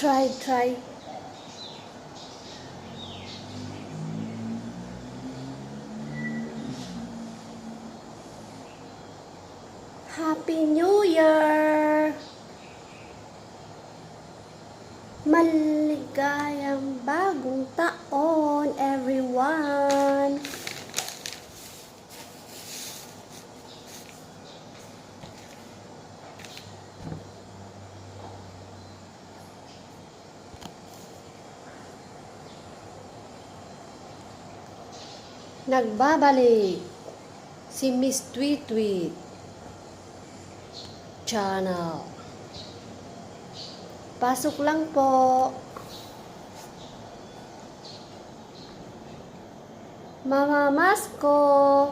Try. Happy New Year! Maligayang bagong taon, everyone! Nagbabalik si Miss Tweet Tweet Channel. Pasok lang po. Mama Masko.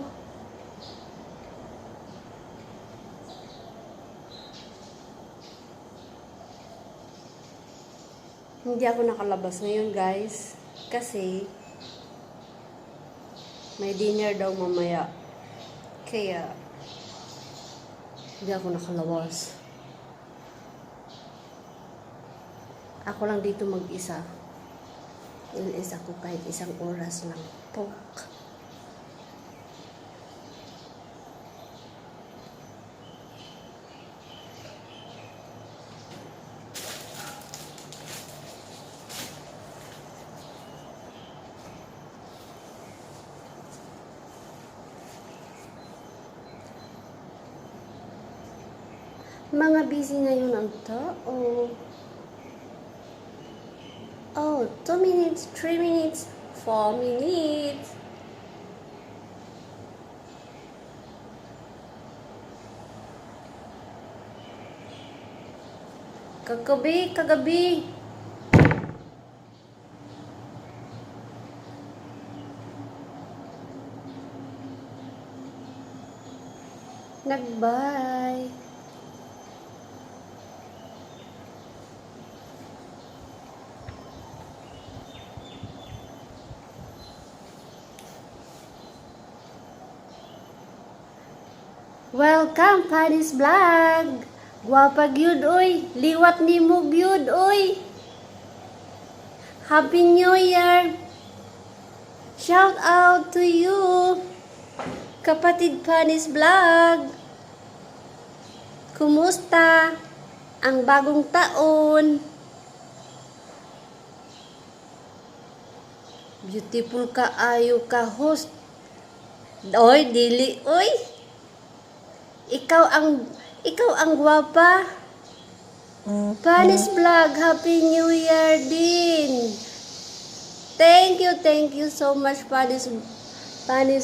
Hindi ako nakalabas ngayon, guys, kasi may dinner daw mamaya. Kaya hindi ako nakalabas. Ako lang dito mag-isa. Ilis ako kahit isang oras lang. Pok. Mga busy ngayon ang tao. Oh, 2 minutes, 3 minutes, 4 minutes. Kagabi. Nagbay. Welcome, Paris Vlog. Guwapa gyud oy, liwat nimo gyud oy. Happy New Year. Shout out to you, kapatid Paris Vlog. Kumusta ang bagong taon? Beautiful ka ayo ka host. Oy, dili oy. Ikaw ang guwapa. Panis Vlog, Happy New Year din. Thank you so much, Panis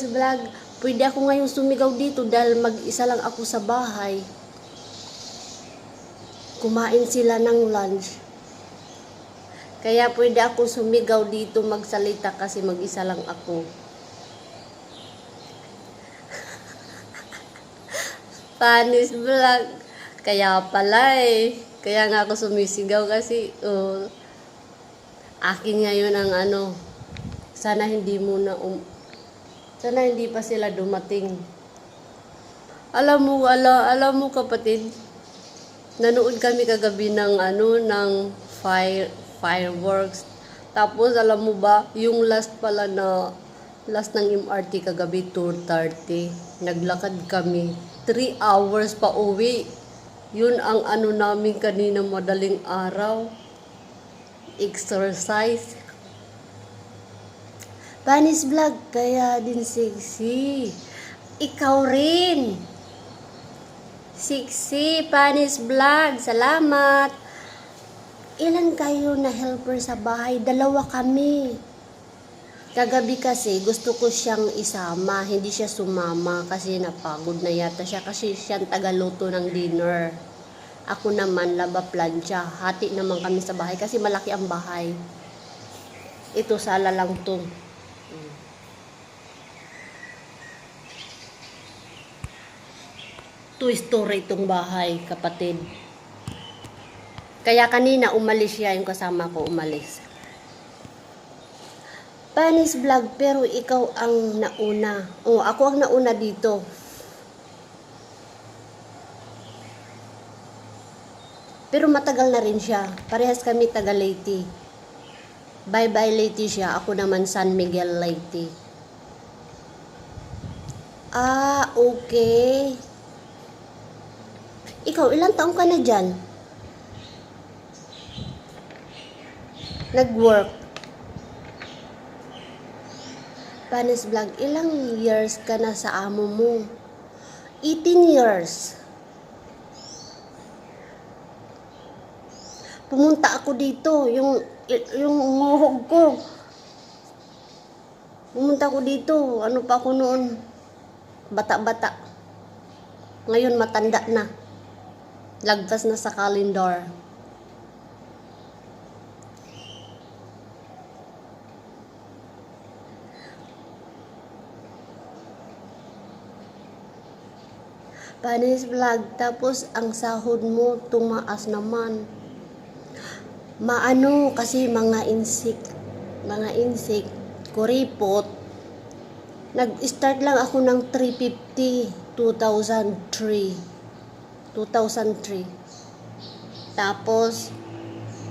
Vlog. Pwede ako ngayong sumigaw dito dahil mag-isa lang ako sa bahay. Kumain sila ng lunch. Kaya pwede ako sumigaw dito magsalita kasi mag-isa lang ako. Panis Vlog. Kaya pala eh. Kaya nga ako sumisigaw kasi akin ngayon ang sana hindi pa sila dumating. Alam mo kapatid, nanood kami kagabi ng fireworks. Tapos alam mo ba, yung last ng MRT kagabi 2:30. Naglakad kami 3 hours pa uwi. Yun ang namin kanina madaling araw. Exercise. Panis Vlog, kaya din sexy. Ikaw rin. Sexy, Panis Vlog. Salamat. Ilan kayo na helper sa bahay? 2 kami. Kagabi kasi gusto ko siyang isama, hindi siya sumama kasi napagod na yata siya kasi siyang tagaluto ng dinner. Ako naman laba plancha, hati naman kami sa bahay kasi malaki ang bahay. Ito sala lang to. 2-story itong bahay, kapatid. Kaya kanina umalis siya, yung kasama ko umalis. Panis Vlog, pero ikaw ang nauna. Ako ang nauna dito. Pero matagal na rin siya. Parehas kami taga Leyte. Bye-bye Leyte siya. Ako naman San Miguel Leyte. Ah, okay. Ikaw, ilang taong ka na dyan? Nag-work. Panis Vlog, ilang years ka na sa amo mo? 18 years. Pumunta ako dito, yung umuhog ko. Pumunta ako dito, ano pa ako noon? Bata-bata. Ngayon matanda na. Lagpas na sa calendar. Panis Vlog, tapos ang sahod mo tumaas naman. Maano kasi mga insik, kuripot. Nag-start lang ako ng 350, 2003. Tapos,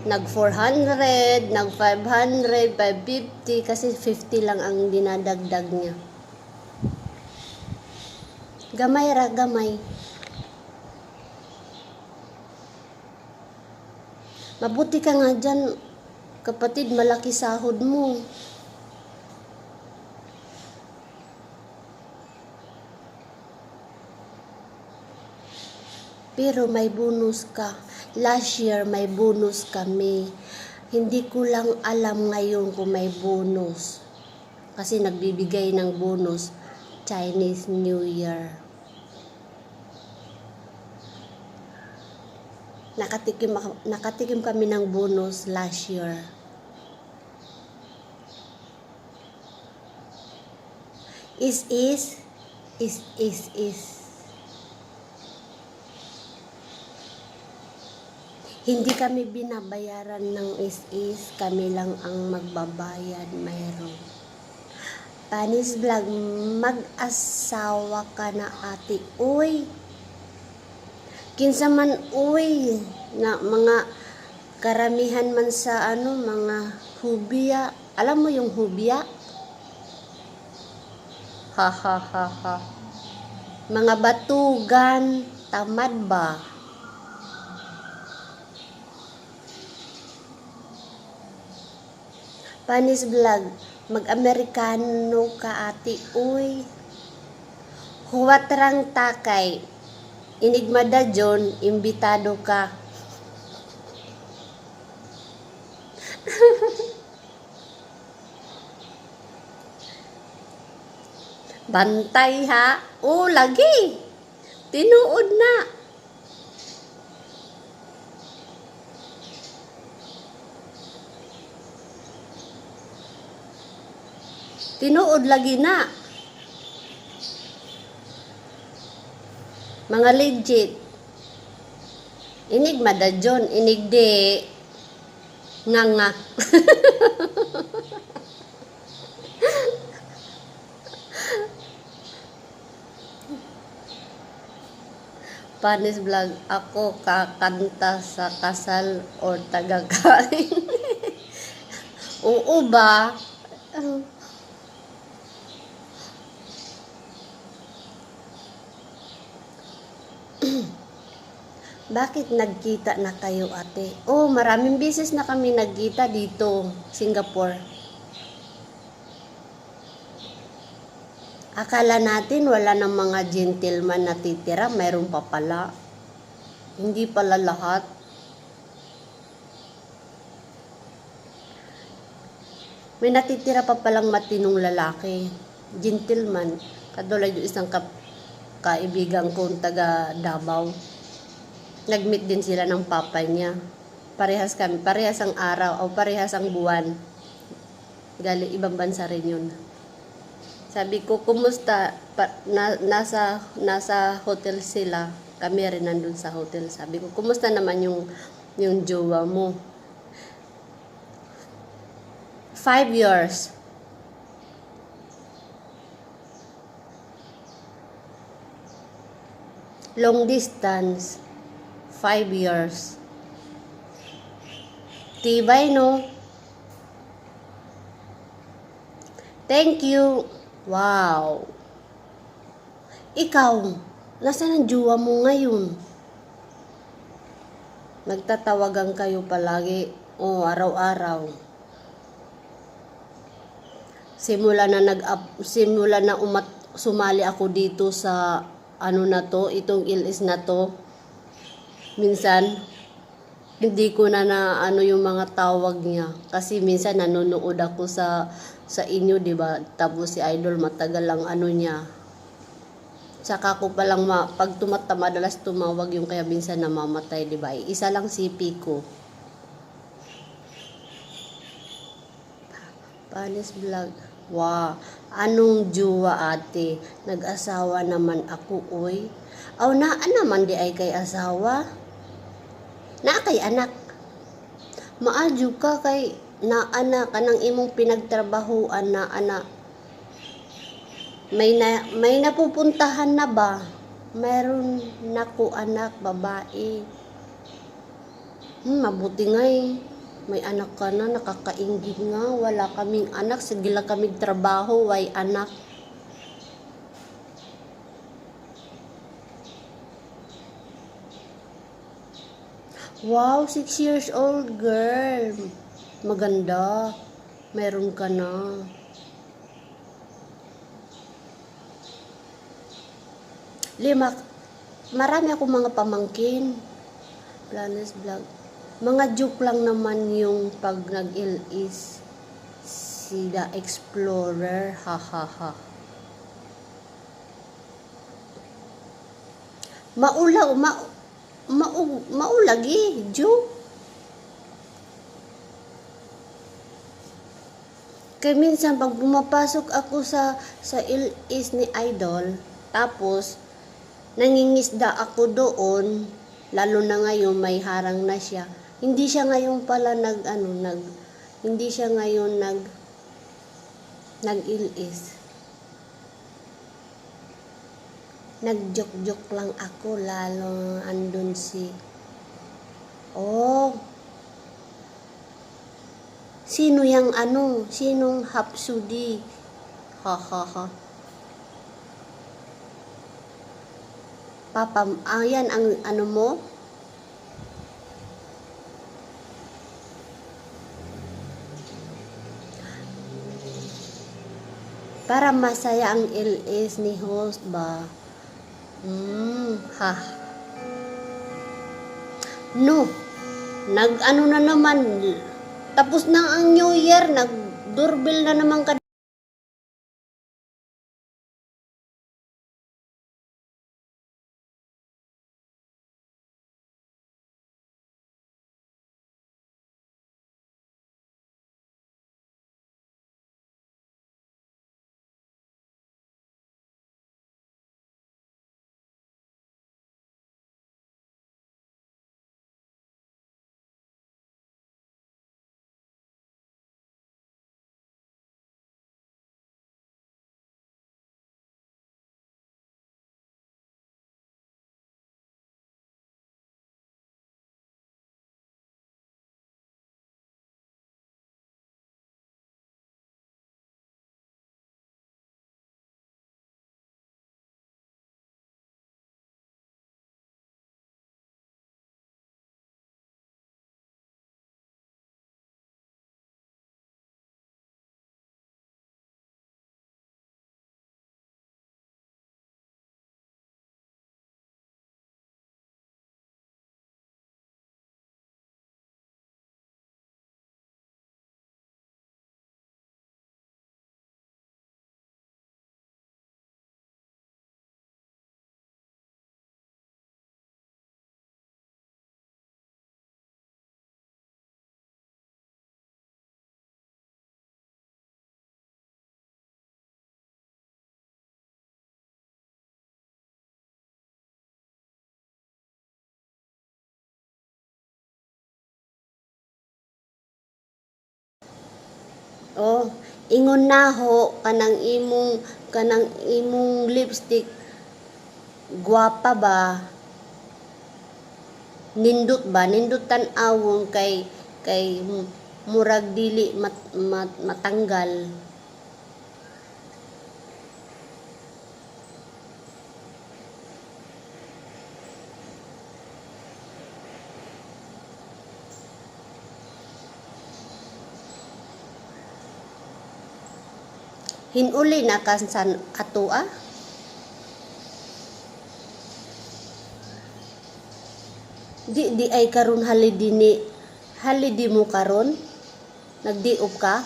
nag-400, nag-500, 550, kasi 50 lang ang dinadagdag niya. Gamay ra, gamay. Mabuti ka nga dyan, kapatid, malaki sahod mo. Pero may bonus ka. Last year may bonus kami. Hindi ko lang alam ngayon kung may bonus. Kasi nagbibigay ng bonus Chinese New Year. Nakatikim kami ng bonus last year. Is. Hindi kami binabayaran ng is. Kami lang ang magbabayad, mayroon. Panis Vlog, mag-asawa ka na ate. Uy! Kinsa man uy na mga karamihan man sa mga hubya. Alam mo yung hubya? Ha ha ha ha. Mga batugan, tamad ba? Panis Vlog, mag-Amerikano ka ate. Uy. Huwatrang takay. Inigmada John, imbitado ka. Bantay ha? Oh, lagi. Tinuod na. Tinuod lagi na. Mga legit. Inig madadyon, inig di nga. Panis Vlog, ako kakanta sa kasal or tagakain. Oo ba? Bakit nagkita na kayo ate? Oh, maraming beses na kami nagkita dito, Singapore. Akala natin wala ng mga gentleman na titira, mayroon pa pala. Hindi pala lahat. May natitira pa palang matinong lalaki, gentleman. Katulad yung isang kaibigan kong taga Davao. Nag-meet din sila ng papa niya. Parehas ang araw o parehas ang buwan. Galing ibang bansa rin yun. Sabi ko, kumusta? Nasa hotel sila. Kami rin nandun sa hotel. Sabi ko, kumusta naman yung jowa mo? 5 years. Long distance. 5 years. Tibay, no? Thank you. Wow. Ikaw, nasaan ang jowa mo ngayon? Nagtatawagan kayo palagi. Araw-araw. Simula na sumali ako dito sa itong ilis na to. Minsan, hindi ko na yung mga tawag niya. Kasi minsan nanonood ako sa inyo, di ba? Tapos si Idol matagal lang niya. Saka ko palang pag madalas tumawag yung kaya minsan namamatay, di ba? Isa lang CP ko. Panis vlog. Wow. Anong jowa ate? Nag-asawa naman ako, oy. Naan naman di ay kay asawa. Na kay anak. Maadyo ka kay anak kanang imong pinagtrabahuan na anak. May napupuntahan na ba? Meron nako anak babae. Mabuti nga eh. May anak ka na, nakakaingit nga. Wala kaming anak, sige lang kaming trabaho, way anak. Wow, 6 years old girl. Maganda. Meron ka na. Marami akong mga pamangkin. Planes vlog. Mga joke lang naman yung pag nag-ilis si The Explorer, ha. Maulag eh, joke. Kaya minsan pag pumapasok ako sa ilis ni Idol, tapos nangingisda ako doon, lalo na ngayon may harang na siya. Hindi siya ngayon pala hindi siya ngayon nag-ilis. Nag-joke-joke lang ako, lalo andun sino yung sinong hapsudi? Ha. Papa, yan ang mo? Para masaya ang LS ni host ba? Ha. No. Na naman. Tapos na ang New Year. Nag-doorbell na naman ka. Ingon na ho kanang imong lipstick. Gwapa ba? Nindot tan-awon kay kay murag dili matanggal. Hinuli na kasan ato di ay karon halidi mo karon nagdiop ka.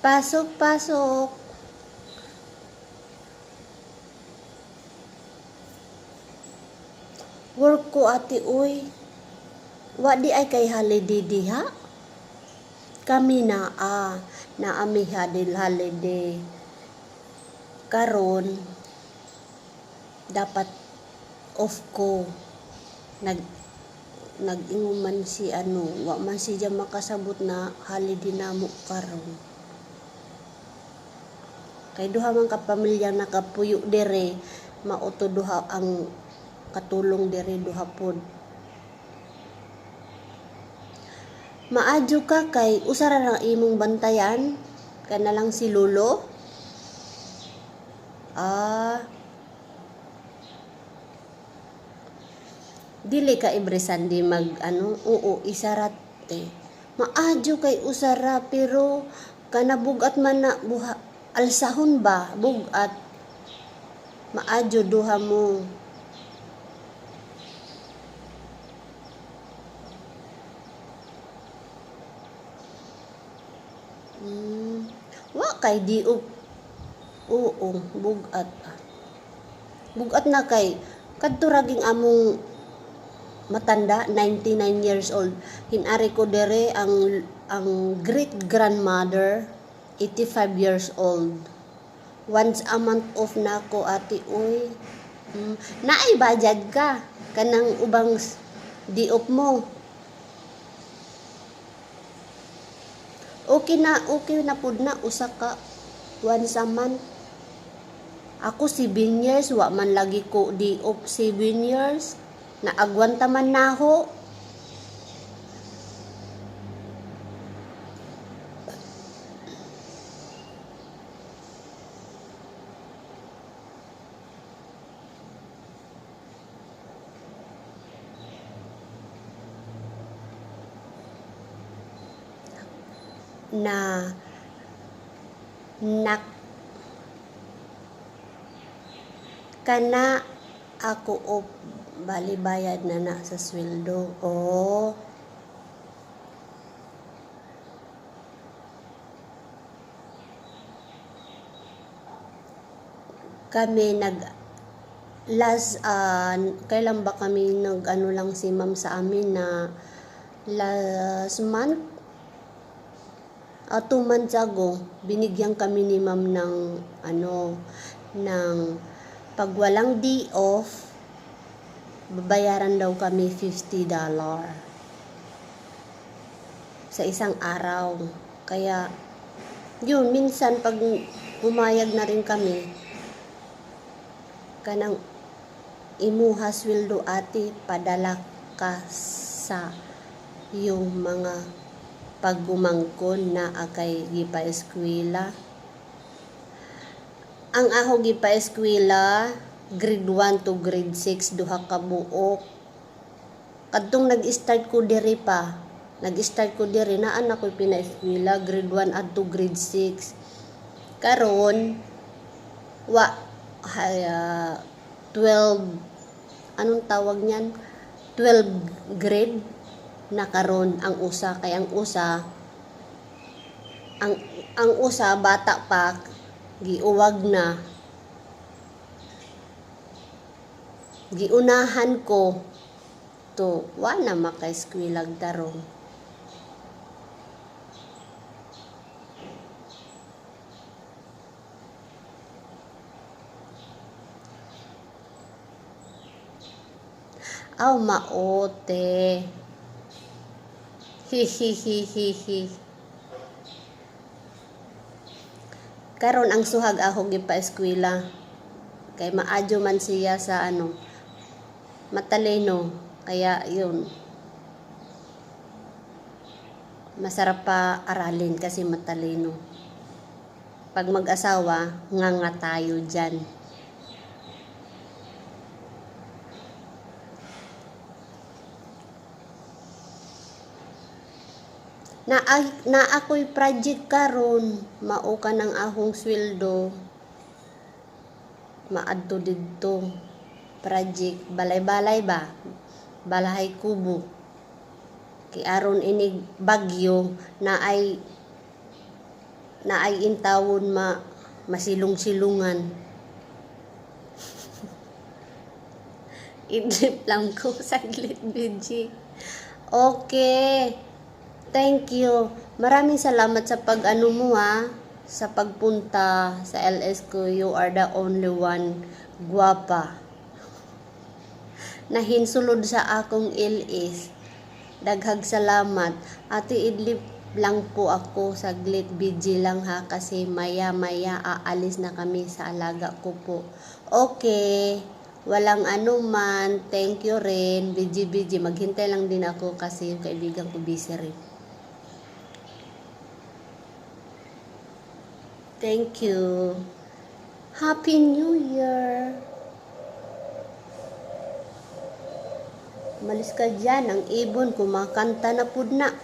Pasok. Work ko ate uy. Wa di ay kay holiday diha. Kami na ami holiday. Karon dapat off ko. Nag-inguman si wa man siya makasabot na holiday namo karon. Kay duha man ka pamilya nakapuyo dire, mauto duha ang katulong dire duha pod. Maadyo ka kay usara ra imong bantayan kana lang si lolo. Dili ka every Sunday mag oo isarate. Maadyo kay usara pero kana bugat man na buha alsahon ba bugat. Maadyo duha mo. Wa kay diop. Oo, bugat. Bugat na kay kadto raging among matanda 99 years old. Hinari ko dere ang great grandmother 85 years old. Once a month off na ko ate uy. Naay budget ka kanang ubang diop mo. Okay na pud na usa ka once a month. Ako 7 years wa man lagi ko diop 7 years. Naagwanta man naho. Kana ako bali bayad na sa sweldo. Kami kailan ba kami lang si ma'am sa amin na last month 2 months ago binigyan kami ni ma'am ng ng pag walang day off babayaran daw kami $50 sa isang araw. Kaya yun minsan pag pumayag na rin kami kanang imuha sweldo ate padala ka sa yung mga paggumangkon na akay gipa-eskwela. Ang ako gipa-eskwela grade 1 to grade 6 duha ka buok. Kadtong nag-start ko diri na anak ko pina-eskwela grade 1 adto grade 6. Karon 12 anong tawag niyan? 12 grade na karon ang usa kay ang usa bata pa giuwag na. Giunahan ko to wala maka-eskwelag tarong. Maote. Hihihihihi. Karon ang suhag ako gipa-eskwela Kay maadyo man siya sa matalino. Kaya yun. Masarap pa aralin kasi matalino. Pag mag-asawa, nga tayo dyan. Na ako'y project karon, mao ka ng ahong sweldo. Maadto didto. Project balay-balay ba? Balahay kubo. Kay aron inig bagyo na ay intawon masilong-silungan. Idlip lang ko saglit, BG. Okay. Thank you. Maraming salamat sa pag-ano mo sa pagpunta sa LS ko. You are the only one guwapa. Nahinsulod sa akong LS. Daghag salamat. Ate idlip lang po ako saglit, BG lang ha, kasi maya-maya aalis na kami sa alaga ko po. Okay. Walang man. Thank you rin. BG. Maghintay lang din ako kasi yung kaibigan ko busy rin. Thank you. Happy New Year. Malis ka dyan. Ang ibon kumakanta na pud na.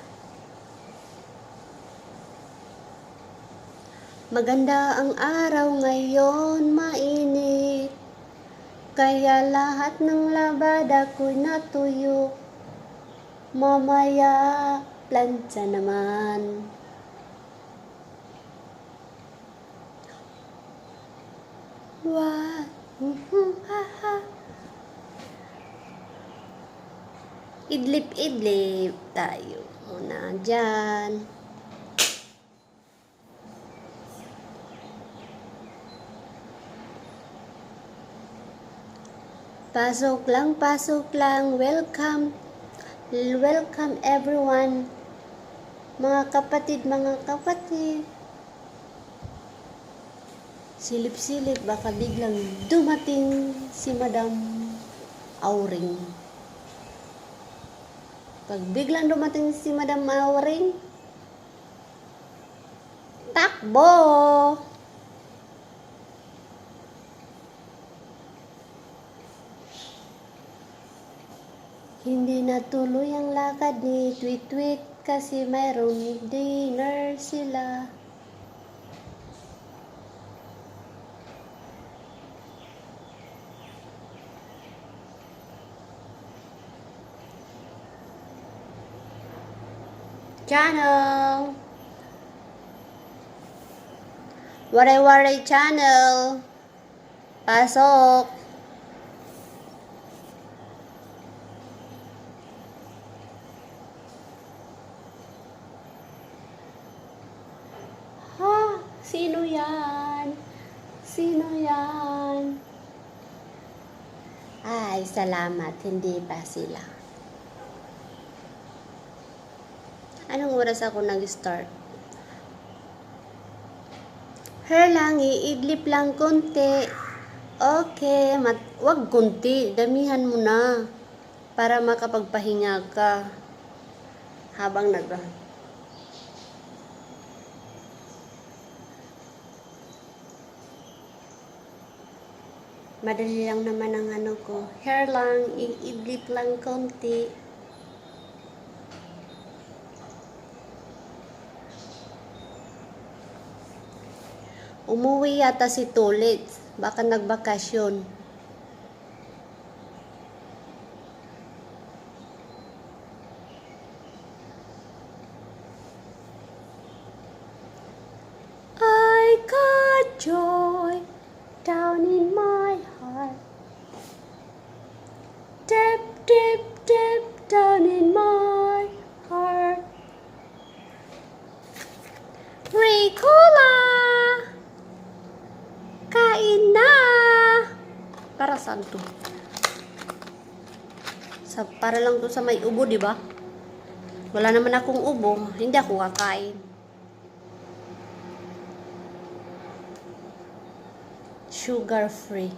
Maganda ang araw ngayon, mainit. Kaya lahat ng labada ko'y natuyo. Mamaya, plancha naman. What? Idlip tayo muna dyan. Pasok lang. Welcome everyone. Mga kapatid. Silip-silip, baka biglang dumating si Madam Auring. Pag biglang dumating si Madam Auring, takbo! Hindi natuloy ang lakad ni Tweet kasi mayroong dinner sila. Channel. Waray channel. Pasok. Ha? Sino yan? Ay, salamat. Hindi pa sila. Anong oras ako nag-start? Lang, iidlip lang konti. Okay, wag konti. Damihan mo na. Para makapagpahinga ka. Habang madali lang naman ang ko. Lang, iidlip lang konti. Umuwi yata si Tulit. Baka nagbakasyon. I got joy down in my heart. Deep down in my heart. Ricola! Kain na! Para saan to? Para lang to sa may ubo, di ba? Wala naman akong ubo. Hindi ako kakain. Sugar free.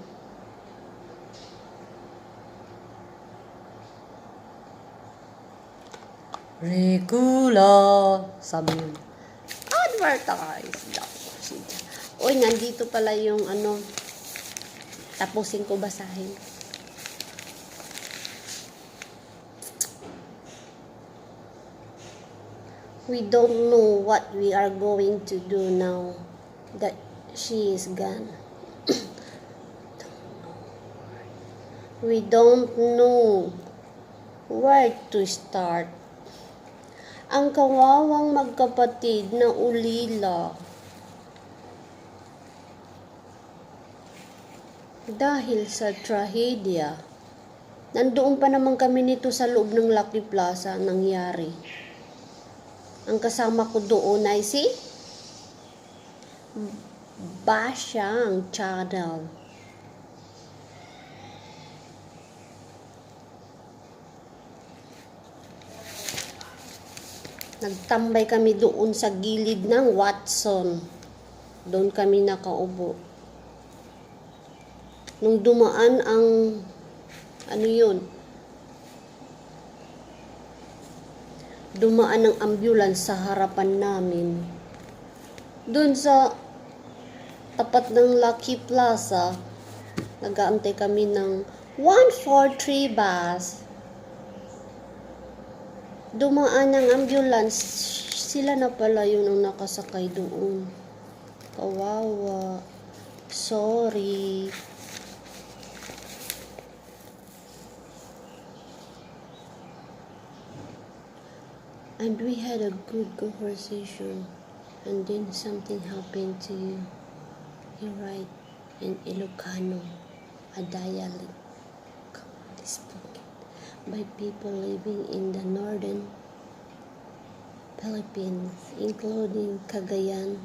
Regula. Sabi yun. Advertise daw. Uy, nandito pala yung ano. Tapusin ko basahin. We don't know what we are going to do now that she is gone. We don't know where to start. Ang kawawang magkapatid na ulila. Dahil sa trahedya, nandoon pa naman kami nito sa loob ng Lucky Plaza nangyari. Ang kasama ko doon ay si Basyang Channel. Nagtambay kami doon sa gilid ng Watson. Doon kami nakaupo. Nung dumaan ang dumaan ng ambulance sa harapan namin. Doon sa tapat ng Lucky Plaza, nag-aantay kami ng 143 bus. Dumaan ng ambulance, sila na pala yun ang nakasakay doon. Kawawa. Sorry. And we had a good conversation. And then something happened to you. You write in Ilocano, a dialect spoken by people living in the northern Philippines, including Cagayan,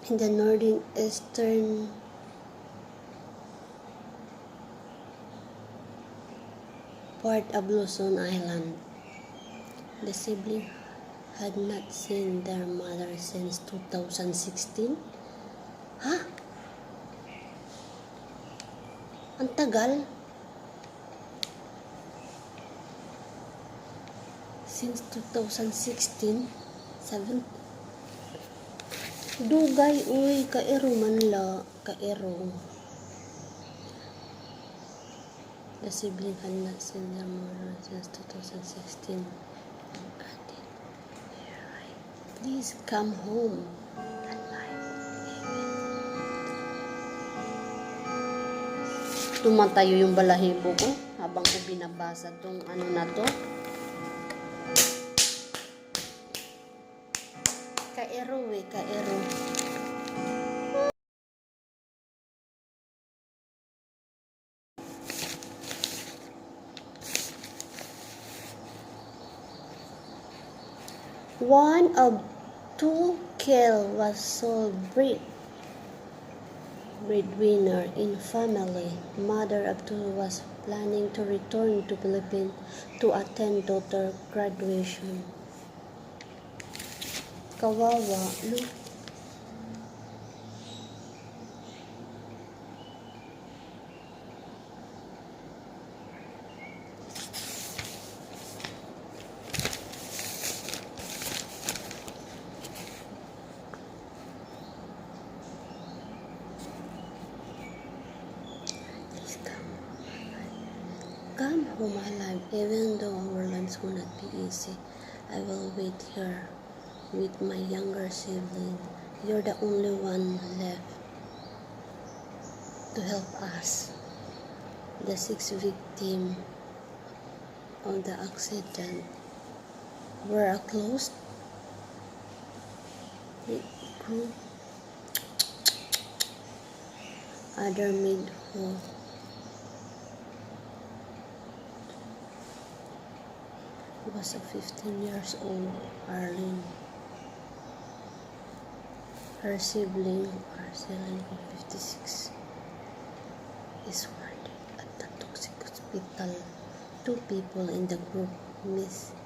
in the northern eastern part of Luzon Island. The sibling had not seen their mother since 2016. Ha? Ang tagal. Since 2016, 7. Dugay, uy, kaero man la, kaero. The sibling had not seen their mother since 2016. Please come home. Tumatayo yung balahibo ko habang ko binabasa tong ano na to. Kaero kaero. One of two kill was sole breadwinner in family. Mother of two was planning to return to Philippines to attend daughter graduation. Kawawa, no? Come home alive, even though our lives will not be easy. I will wait here with my younger sibling. You're the only one left to help us. The 6 victims of the accident were a close group. Other made whole. Was a 15 years old Arlene. Her sibling, Arcelian, 56, is warded at the Toxic Hospital. 2 people in the group, Miss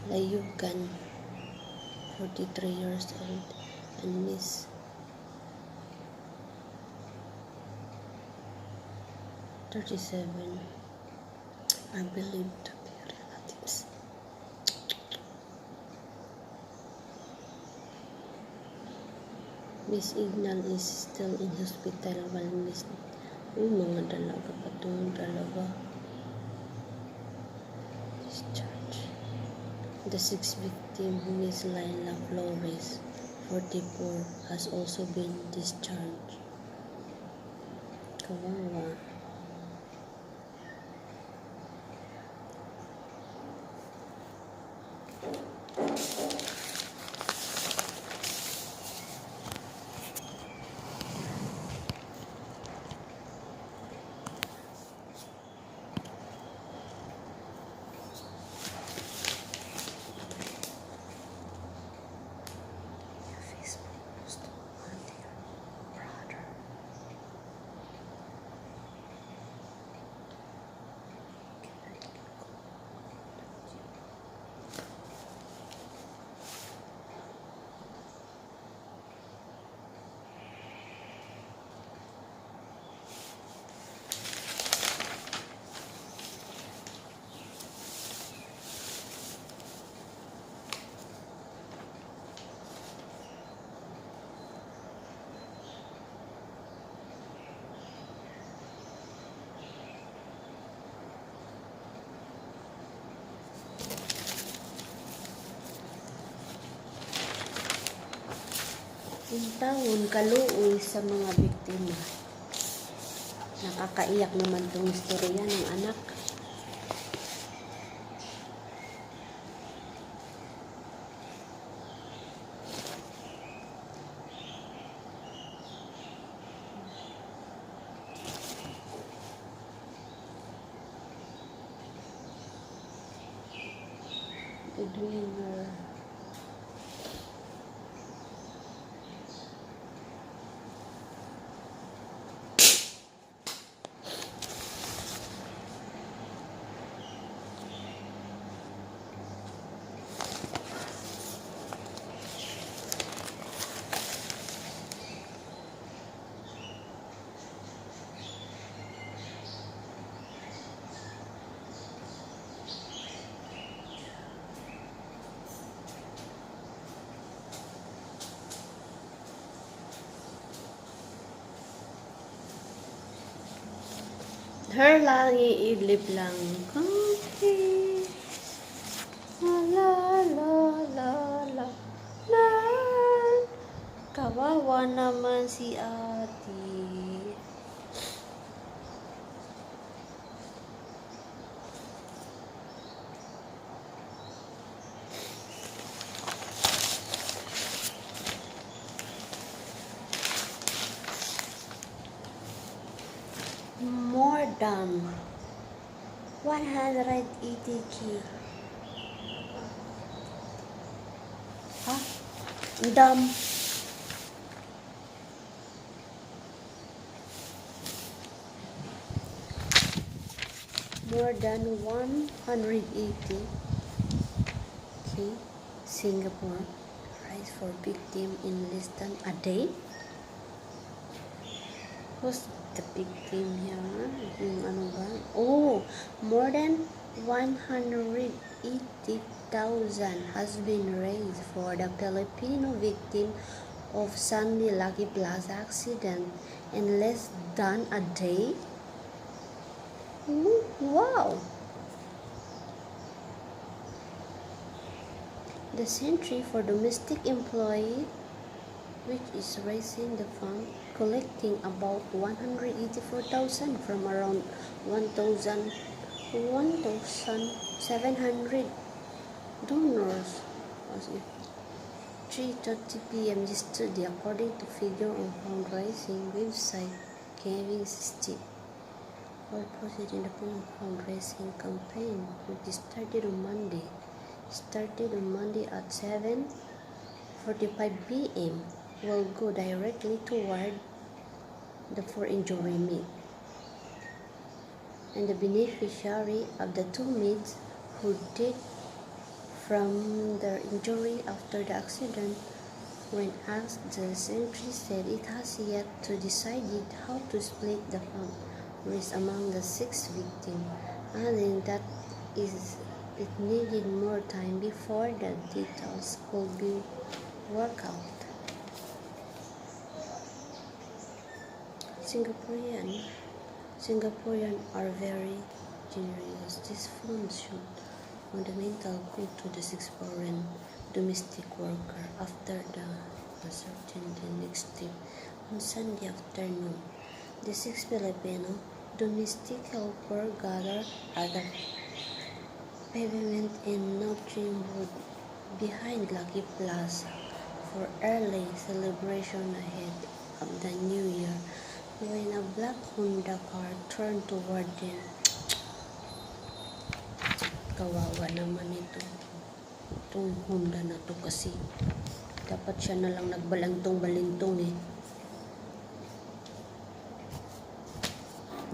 Layugan, 43 years old, and Miss I believe to be relatives. Miss Ignal is still in hospital while Miss... mga dalaga pa itong dalawa. Discharge. The sixth victim, Miss Laila Flores, 44, has also been discharged. Kawawa. Yung taon, kaluoy sa mga biktima. Nakakaiyak naman itong istorya ng anak. Edwina. Her lang, iidlip lang. Okay. La la la la la. Kawawa naman si ate. More than 180K. Ha? Dam. More than 180K Singapore price for victim in less than a day. Who's the victim here? Yung ano ba? Oh, more than 180,000 has been raised for the Filipino victim of Sunday Lucky Plaza accident in less than a day. Wow! The Century for Domestic Employee, which is raising the fund, collecting about 184,000 from around 1,700 donors as of 3:30 p.m. yesterday, according to figure on fundraising website Giving City. All proceeds in the fundraising campaign, which started on Monday at 7:45 p.m. will go directly toward the for injury meet. And the beneficiary of the two maids who died from their injury after the accident, when asked, the Century said it has yet to decide how to split the fund raised among the 6 victims. Adding that is it needed more time before the details could be worked out. Singaporean are very generous. This fund should fundamental good to the 6 foreign domestic worker after the uncertainty next step on Sunday afternoon. The 6 Filipino domestic helper gathered at the pavement in Notting Wood behind Lucky Plaza for early celebration ahead of the New Year. When a black Honda car turned toward them, kawawa naman itong Honda na to kasi dapat siya na lang nagbalantong-balintong eh.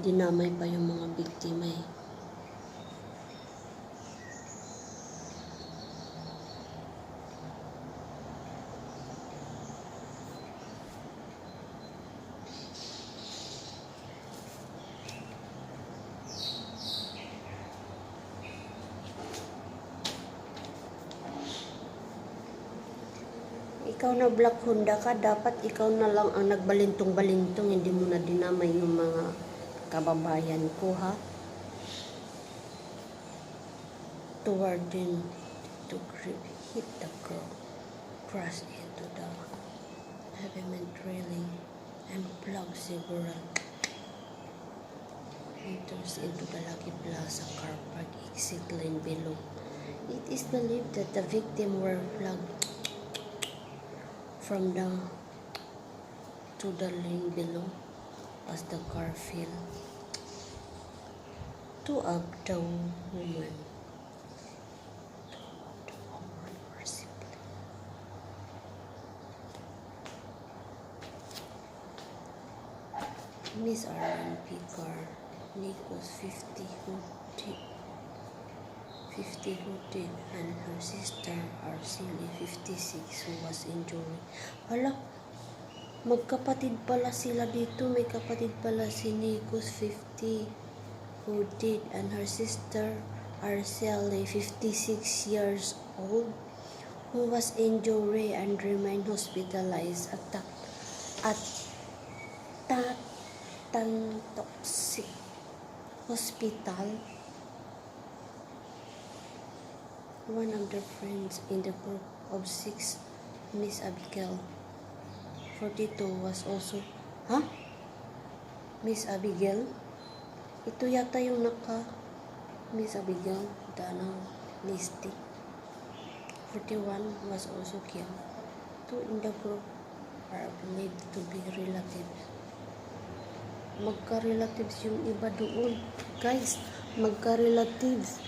Dinamay pa yung mga biktima eh. Ikaw na black Honda ka, dapat ikaw na lang ang nagbalintong-balintong, hindi mo na dinamay yung mga kababayan ko, ha? Toward them to hit the girl, crash into the pavement railing and plug several meters into the Lucky Plaza car park exit lane below. It is believed that the victim were plugged from to the lane below as the car fell to up the woman. Mercifully. Miss Arlen P. Carr, Nichols 50 who died, and her sister Araceli 56 who was injured. Hala, magkapatid pala sila dito. May kapatid pala si Nichols 50 who died and her sister Araceli 56 years old who was injured and remained hospitalized at Tan Toxic Hospital. One of the friends in the group of 6, Miss Abigail 42 was also, Miss Abigail? Ito yata yung Miss Abigail Dana Listy 41 was also killed. 2 in the group are believed to be relatives. Magka-relatives yung iba doon. Guys, magka-relatives.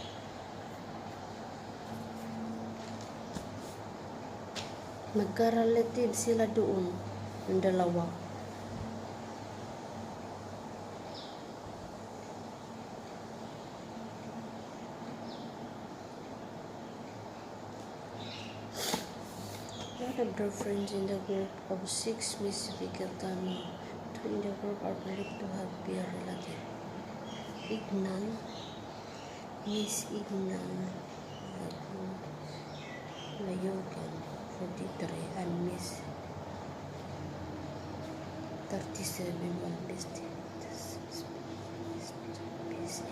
Magka-relative sila doon, ang dalawa. One of their friends in the group of 6, Miss Vicatano, 2 in the group are believed to have been relative. Ignan, Miss Ignan Layogan 43 and Miss 37 were listed as busy.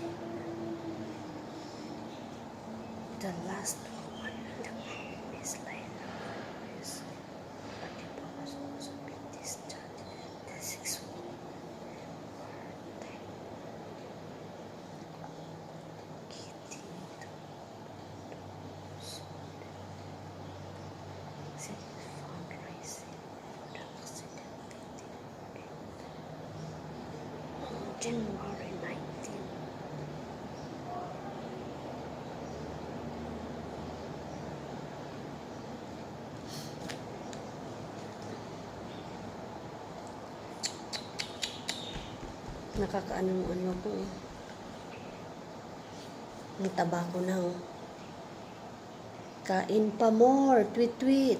The last woman in the group, Miss Layla, was also being discharged. The 6 women were fundraising for the accident victim on January 19. Nakakaano ko eh. Ang taba ko na oh. Kain pa more, tweet.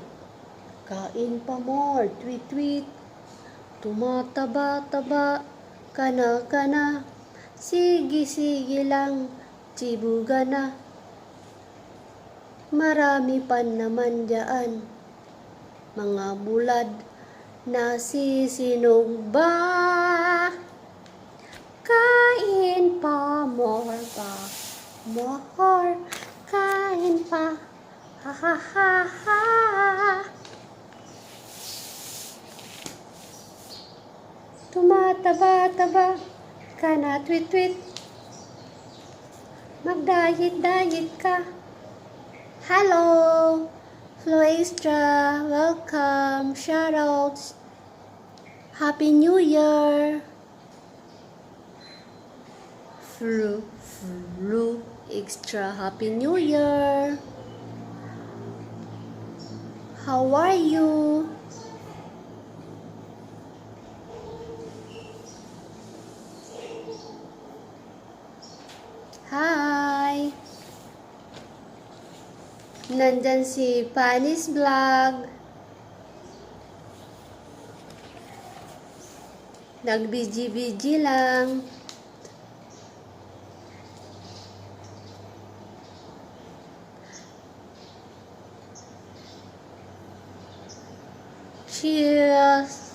Kain pa more, tweet. Tumataba-taba, kana. Sige lang, Chibuga na. Marami pa naman dyan. Mga bulad na sisinog ba? Kain pa, more pa. More. Kain pa. Ha ha ha ha. Tumataba-taba ka na tweet-tweet. Mag-diet-diet ka. Hello, Flo Extra, welcome, shoutouts, Happy New Year. Flo Extra, Happy New Year. How are you? Hi! Nandyan si Panis Vlog. Nag-BG-BG lang. Cheers!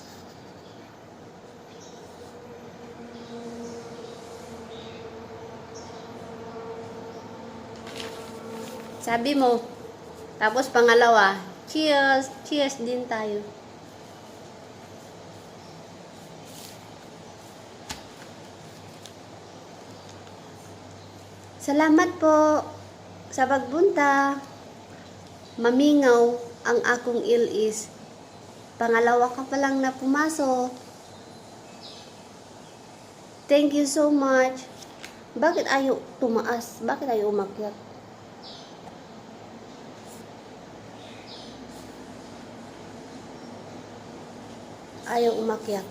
Sabi mo, tapos pangalawa, cheers! Cheers din tayo. Salamat po sa pagbunta. Mamingaw ang akong ilis. Pangalawa ka pa lang na pumasok. Thank you so much. Bakit ayaw tumaas? Bakit ayaw umakyat? Ayaw umakyat.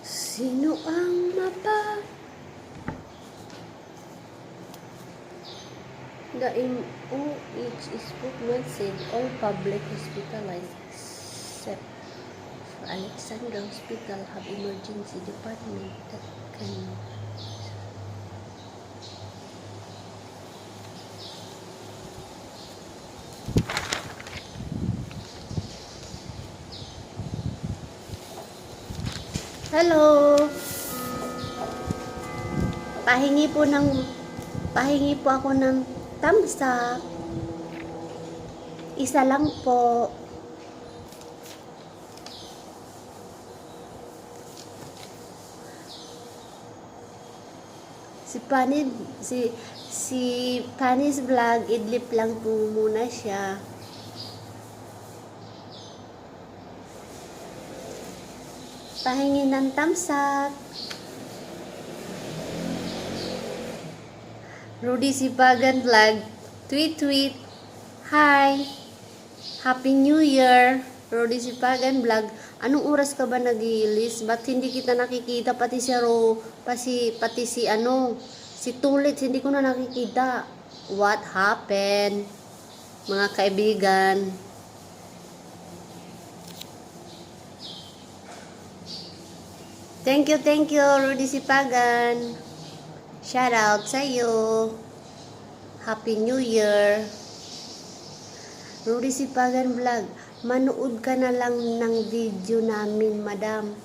Sino ang mapa? The MOH spokesman said all public hospitalized except for Alexandra Hospital have emergency department that can Hello. Pahingi po ako ng thumbs up. Isa lang po. Si Panis Vlog, idlip lang po muna siya. Pahingi ng thumbs up. Rudy Sipagan Vlog, tweet. Hi. Happy New Year. Rudy Sipagan Vlog. Anong oras ka ba nag-iilis? Ba't hindi kita nakikita? Pati si Tulit, hindi ko na nakikita. What happened? Mga kaibigan. Thank you, Rudy Sipagan. Shout out sa iyo. Happy New Year. Rudy Sipagan Vlog, manood ka na lang ng video namin, madam.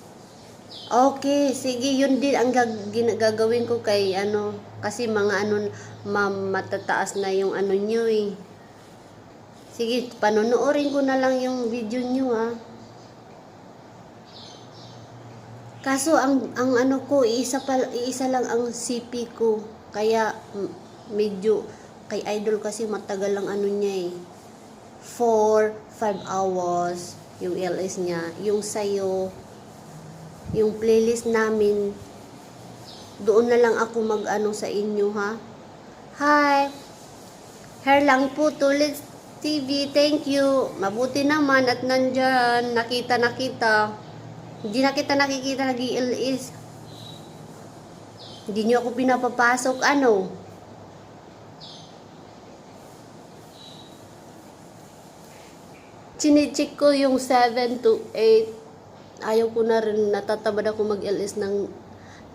Okay, sige, yun din ang gagawin ko kay kasi mga matataas na yung nyo eh. Sige, panonoorin ko na lang yung video nyo ha. Kaso ang ko, isa lang ang CP ko. Kaya medyo kay Idol kasi matagal lang niya eh. 4-5 hours yung LS niya. Yung sayo, yung playlist namin, doon na lang ako sa inyo ha. Hi. Hair lang po, Tulit TV. Thank you. Mabuti naman at nandyan. Nakita. Hindi na kita nakikita nag-i-LS. Hindi nyo ako pinapapasok. Chine-check ko yung 7 to 8. Ayaw ko na rin, natatamad ako mag-LS ng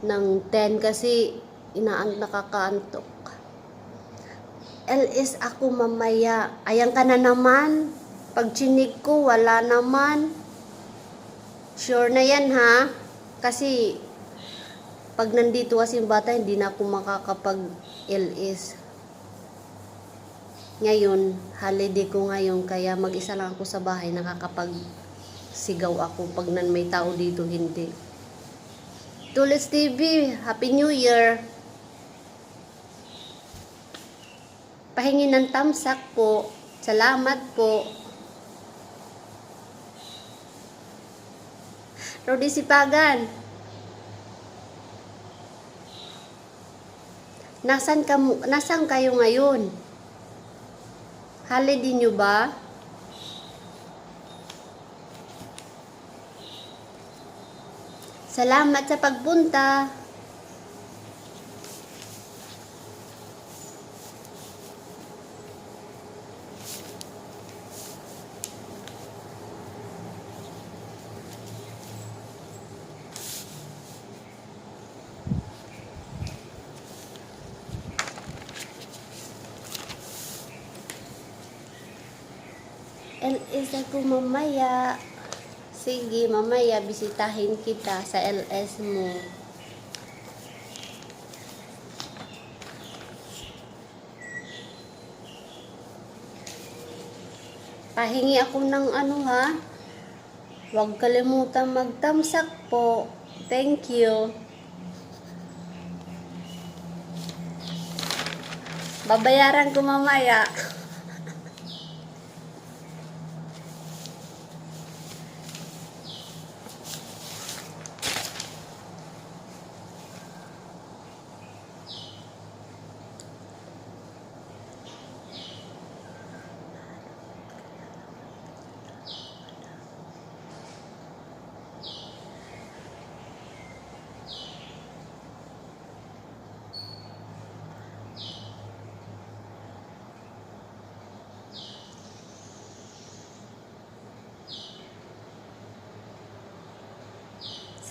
10 kasi nakakaantok. LS ako mamaya. Ayan ka na naman. Pag chinik ko, wala naman. Sure na yan ha? Kasi pag nandito kasi yung bata, hindi na ako makakapag-LS. Ngayon, holiday ko ngayon, kaya mag-isa lang ako sa bahay, nakakapag-sigaw ako. Pag may tao dito, hindi. Tulis TV, Happy New Year! Pahingi ng tamsak po. Salamat po. Rodi Sipagan. Nasaan kayo ngayon? Holiday nyo ba? Salamat sa pagpunta. LS ako mamaya. Sige, mamaya bisitahin kita sa LS mo. Pahingi ako ng ano ha. Huwag kalimutan magtamsak po. Thank you. Babayaran ko mamaya.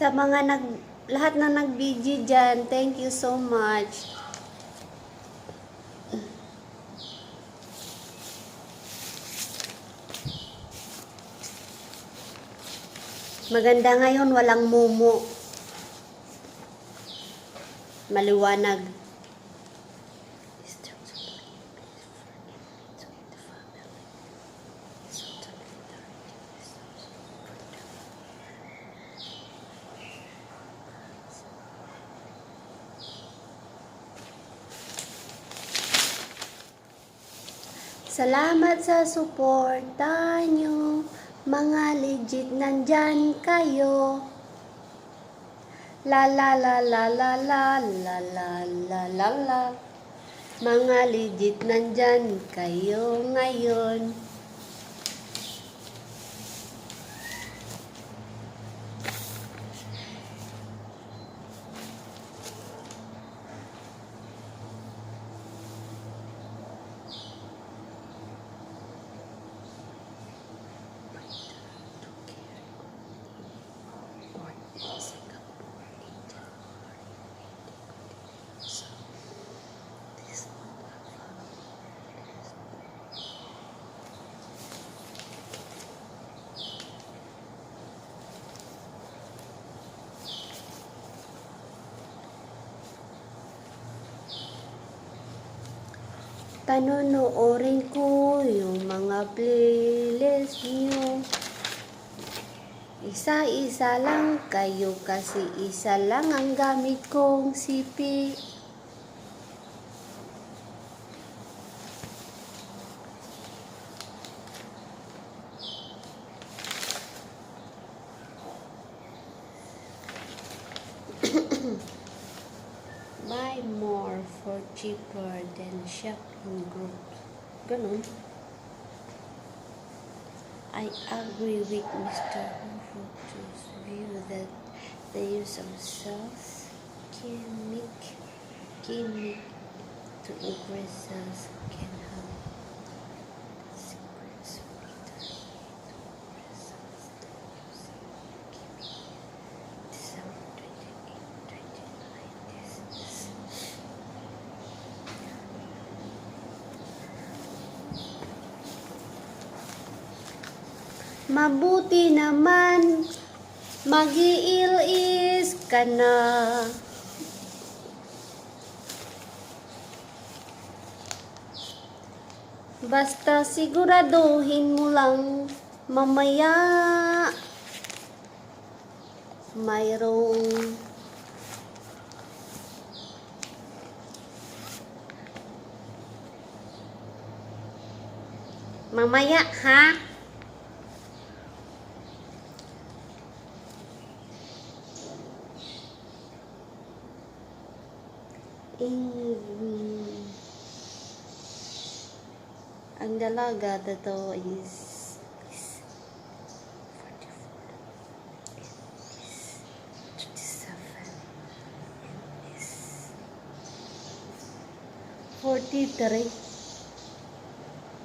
Sa mga lahat na nag-BG dyan, thank you so much. Maganda ngayon, walang mumu. Maliwanag. Salamat sa suporta nyo, mga legit nandyan kayo. La la la la la la la la la la la. Mga legit nandyan kayo ngayon. Panonoorin ko yung mga playlist nyo. Isa-isa lang kayo kasi isa lang ang gamit kong sipi. Buy more for cheaper than shopping groups. Ganun. I agree with Mr. Hufu's view that the use of sauce gimmick to increase sales can have secrets. Mabuti naman, mag-iilis ka na. Basta siguraduhin mo lang mamaya mayroong mamaya ha. Ang dalaga dito is 43.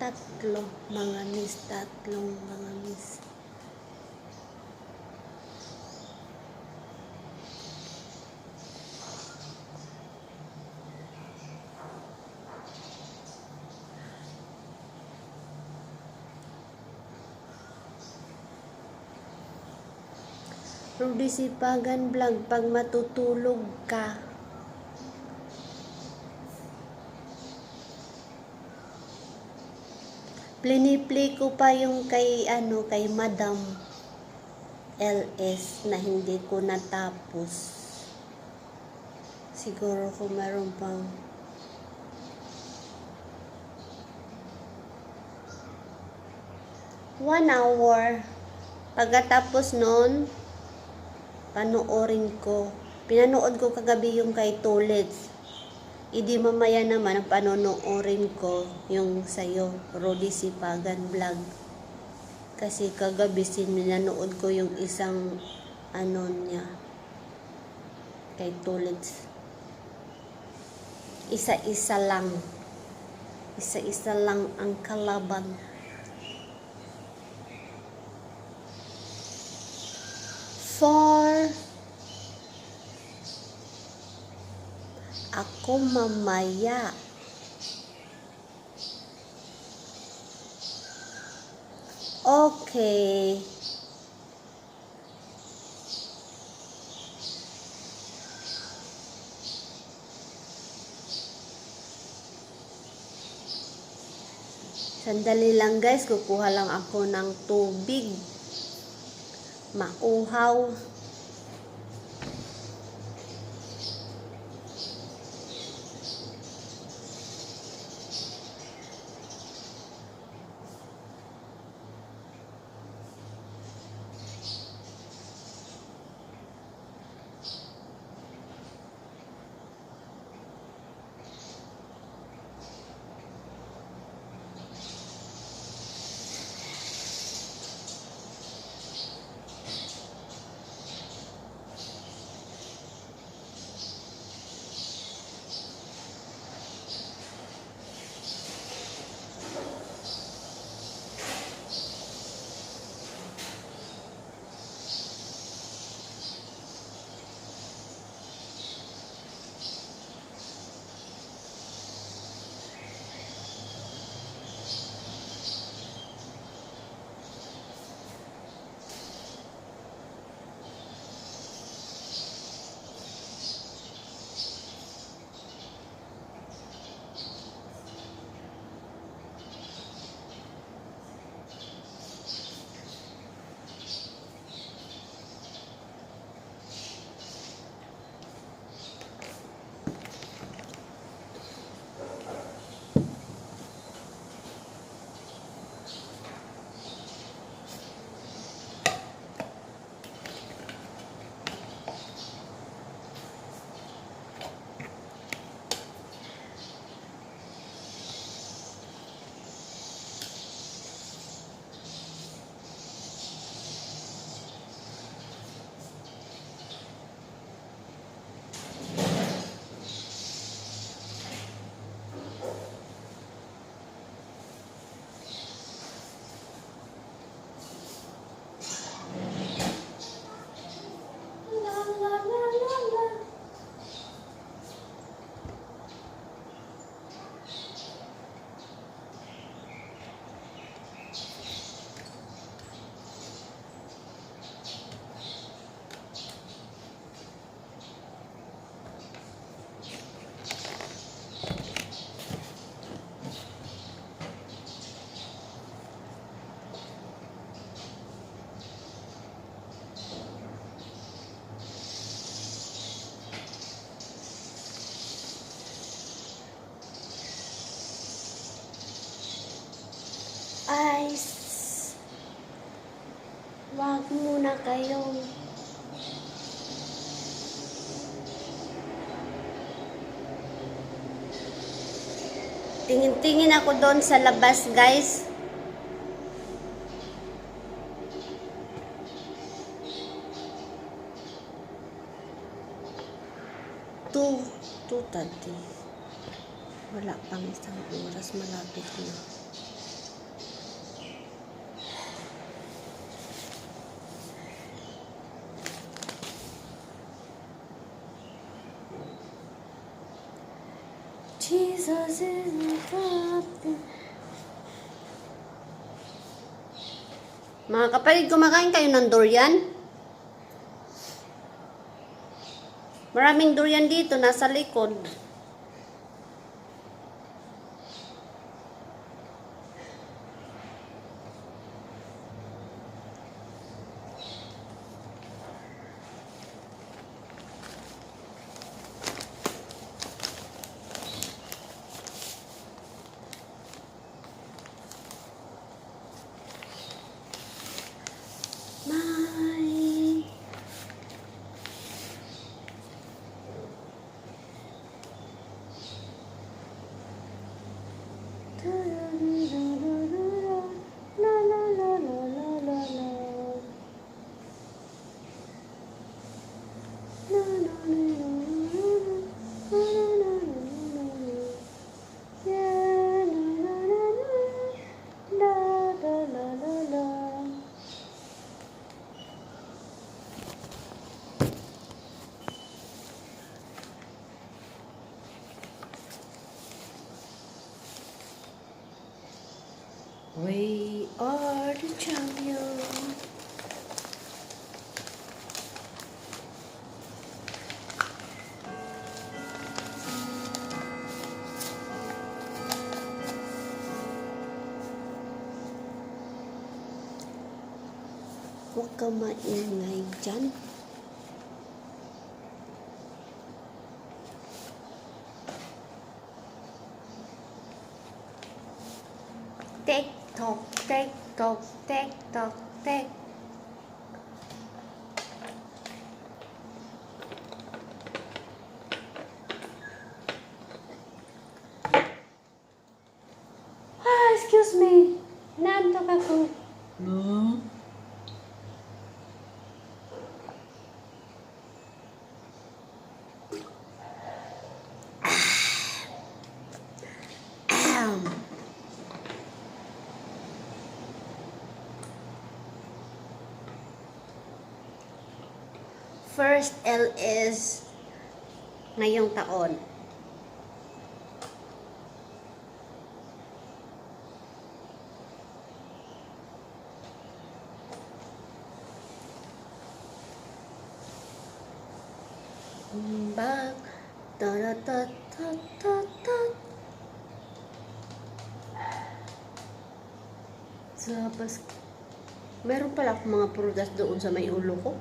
Tatlong mga miss. Rudy Sipagan Vlog, pag matutulog ka, pliniplay ko pa yung kay Madam LS na hindi ko natapos. Siguro kung meron pang one hour. Pagkatapos nun, panoorin ko. Pinanood ko kagabi yung kay Tulits. Idi mamaya naman ang panonoorin ko yung sa'yo, Rudy Sipagan Vlog. Kasi kagabi sinanood ko yung isang niya kay Tulits. Isa-isa lang ang kalaban. For ako mamaya. Okay. Sandali lang guys, kukuha lang ako ng tubig. Mauhaw. guys. Wag muna kayong tingin-tingin ako doon sa labas, guys. 2:30. Wala pang isang oras, malapit na. Jesus is my captain. Mga kapatid, kumakain kayo ng durian? Maraming durian dito, nasa likod. We are the champion. Huwag ka maingay dyan. Tek-tok, tek-tok, tek-tok, tek. Excuse me. Naantok ako. No. First LS ngayong taon. Bag ta-ta-ta-ta-ta. Tapos meron pala akong mga prutas doon sa may ulo ko.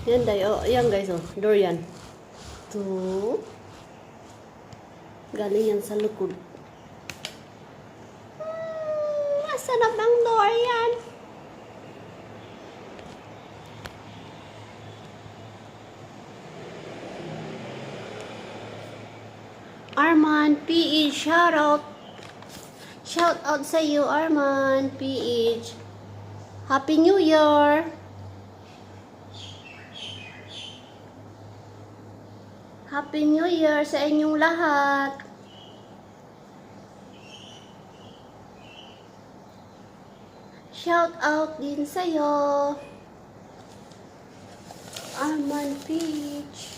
Yan tayo, yan guys, oh, durian. Ito. Galing yan sa likod. Masarap ang durian. Arman, PH, shout out. Shout out sa iyo, Arman, PH. Happy New Year. Happy New Year sa inyong lahat. Shout out din sa'yo, Arman Peach.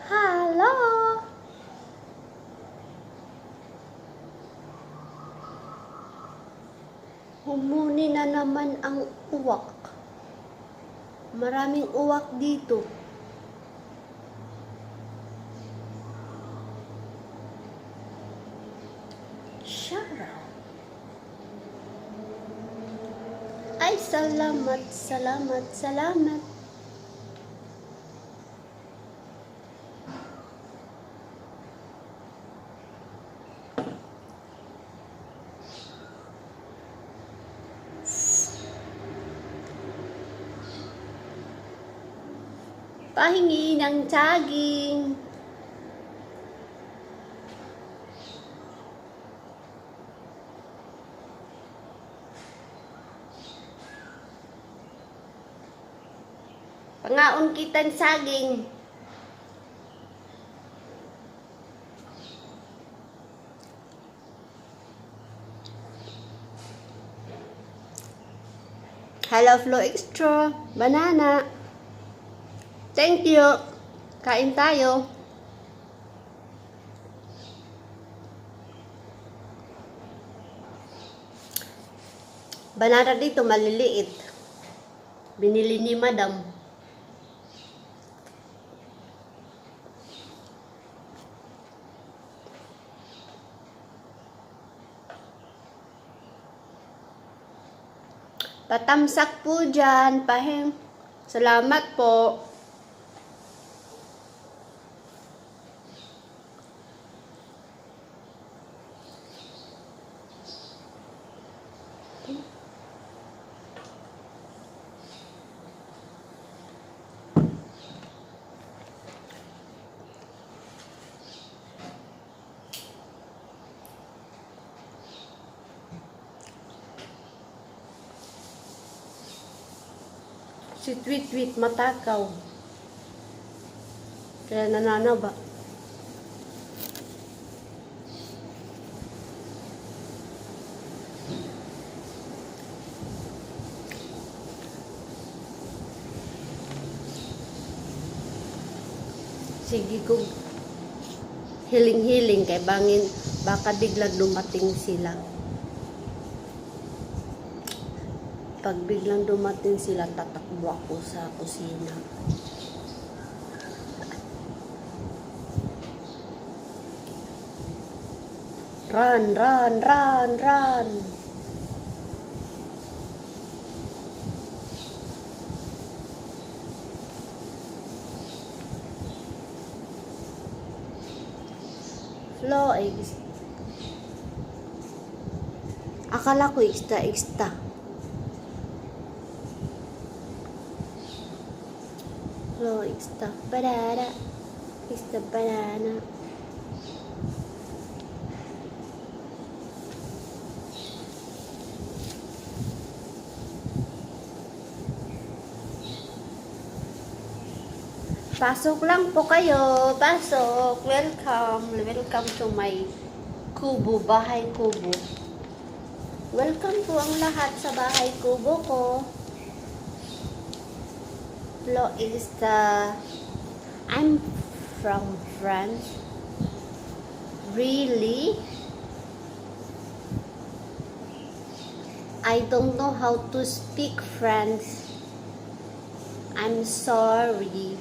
Hello! Umuni na naman ang uwak. Maraming uwak dito. Shut up. Ay, salamat, salamat, salamat. Pahingi ng saging. Pangaon kitang saging. Hello Flow Extra. Banana. Thank you. Kain tayo. Banana dito maliliit. Binili ni Madam. Patamsak po dyan. Salamat po. Si Tweet matakaw. Kaya nananaba. Sige kong hiling-hiling kay baka biglang dumating sila. Pag biglang dumating sila, tatakbo ako sa kusina. Run, run, run, run. Flow eggs. Akala ko extra. Flow extra. Banana. Extra banana. Pasok lang po kayo. Pasok. Welcome. Welcome to my kubo. Bahay kubo. Welcome po ang lahat sa bahay kubo ko. Flo is I'm from France. Really? I don't know how to speak French. I'm sorry.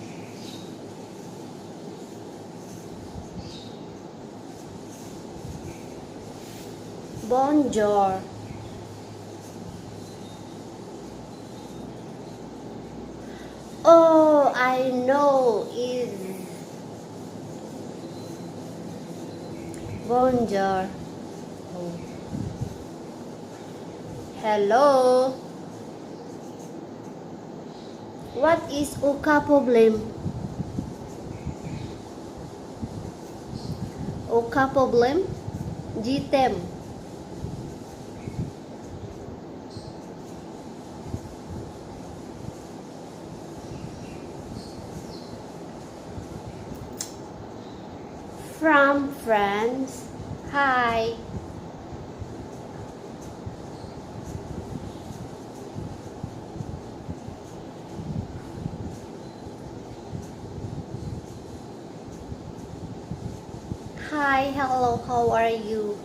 Bonjour. Oh, I know is bonjour. Oh. Hello. What is uka problem? Uka problem? Jitem. From France. Hi. Hi, hello, how are you?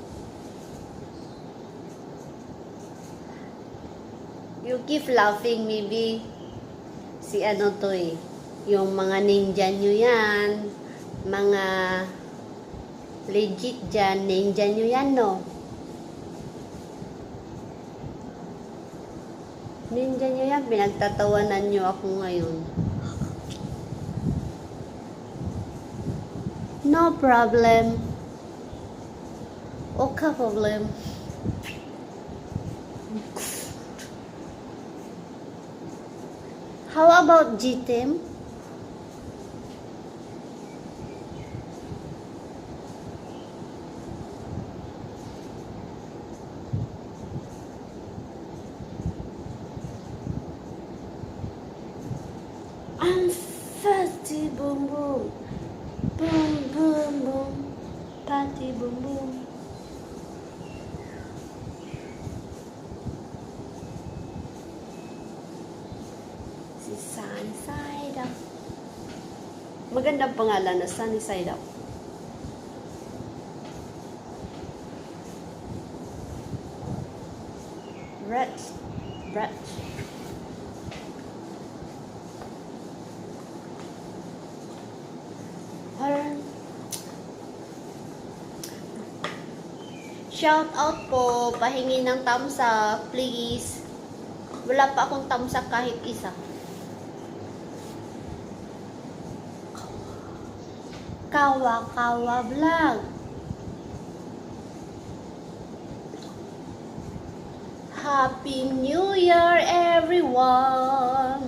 You keep laughing, maybe si ano to eh. Yung mga ninja nyo yan. Mga legit dyan. Ninja nyo yan, no? Ninja nyo yan. Pinagtatawanan nyo ako ngayon. No problem. Okay problem. How about GTM? I'm fatty boom boom. Boom boom boom. Fatty boom boom. Si Sunny Side Up. Magandang pangalan na Sunny Side Up. Brett. Parang shout out po, pahingi ng thumbs up, please. Wala pa akong thumbs up kahit isa. Kawa vlog. Happy New Year, everyone!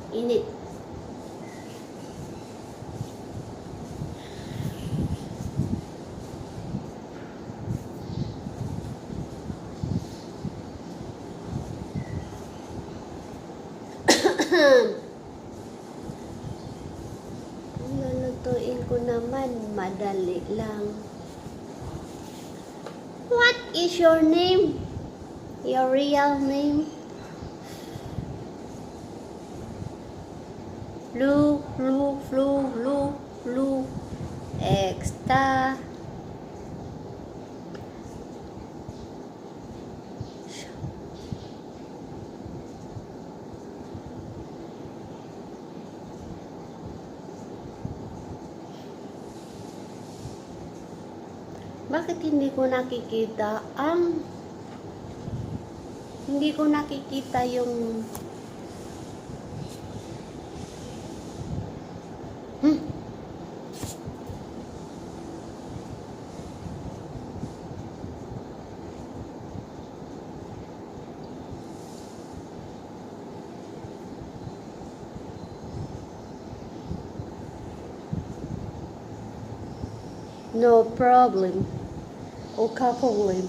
Init. Lulutuin ko naman, madali lang. What is your name? Your real name? Lu extra. Bakit hindi ko nakikita yung no problem. Okay problem.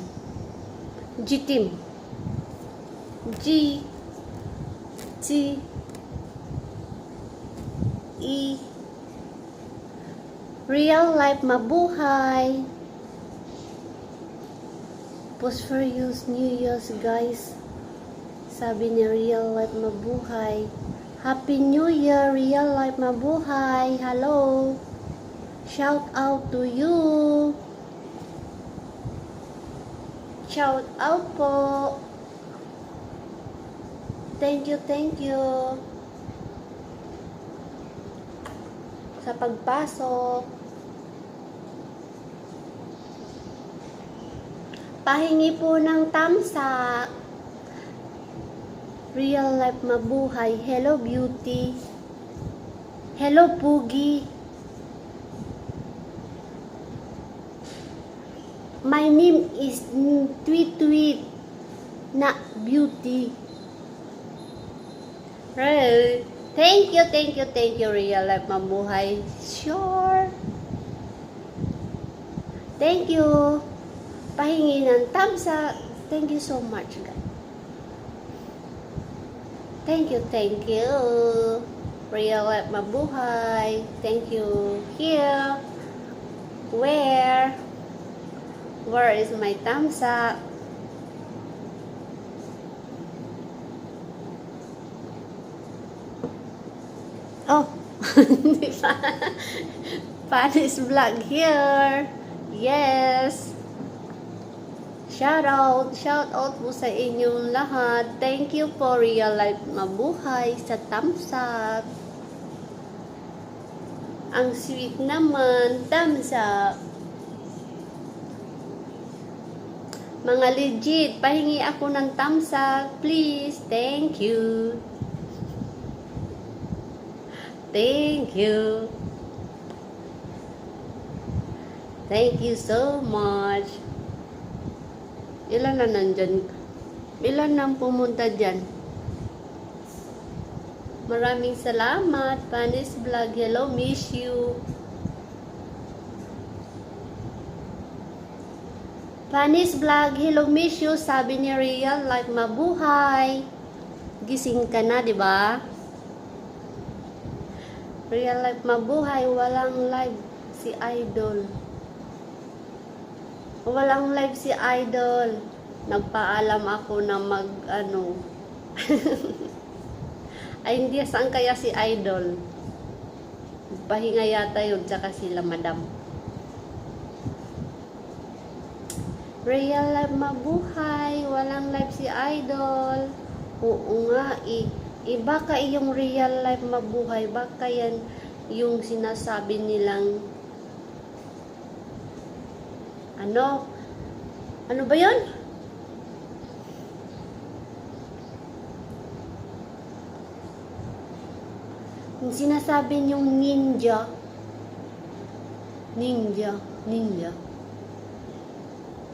GTM. G T E Real life mabuhay. Prosperous New Year's, guys. Sabi ni Real life mabuhay. Happy New Year, Real life mabuhay. Hello. Shout out to you. Shout out po. Thank you sa pagpasok. Pahingi po ng thumbs up. Real life mabuhay. Hello beauty. Hello Pugi. My name is Tweet na beauty. Right. Thank you, Real life mabuhay. Sure. Thank you. Pahingi ng thumbs up. Thank you so much, guys. Thank you. Real life mabuhay. Thank you. Here. Where is my thumbs up? Oh, Panis Vlog here. Yes. Shout out po sa inyong lahat. Thank you for Real Life Mabuhay sa thumbs up. Ang sweet naman, thumbs up. Mga legit, pahingi ako ng thumbs up, please. Thank you. Thank you. Thank you so much. Ilan na nandyan? Ilan nang pumunta dyan? Maraming salamat. Panis Vlog, hello, miss you. Panis Vlog, hello, miss you. Sabi ni Real Life Mabuhay. Gising ka na, di ba? Real Life Mabuhay, walang live si Idol. Walang live si Idol. Nagpaalam ako na Ay, hindi, saan kaya si Idol? Pahinga yata yun, tsaka sila madam. Real Life Mabuhay, walang live si Idol. Oo nga, baka yung Real Life Mabuhay, baka yan yung sinasabi nilang ano ba yun? Yung sinasabi niyong ninja.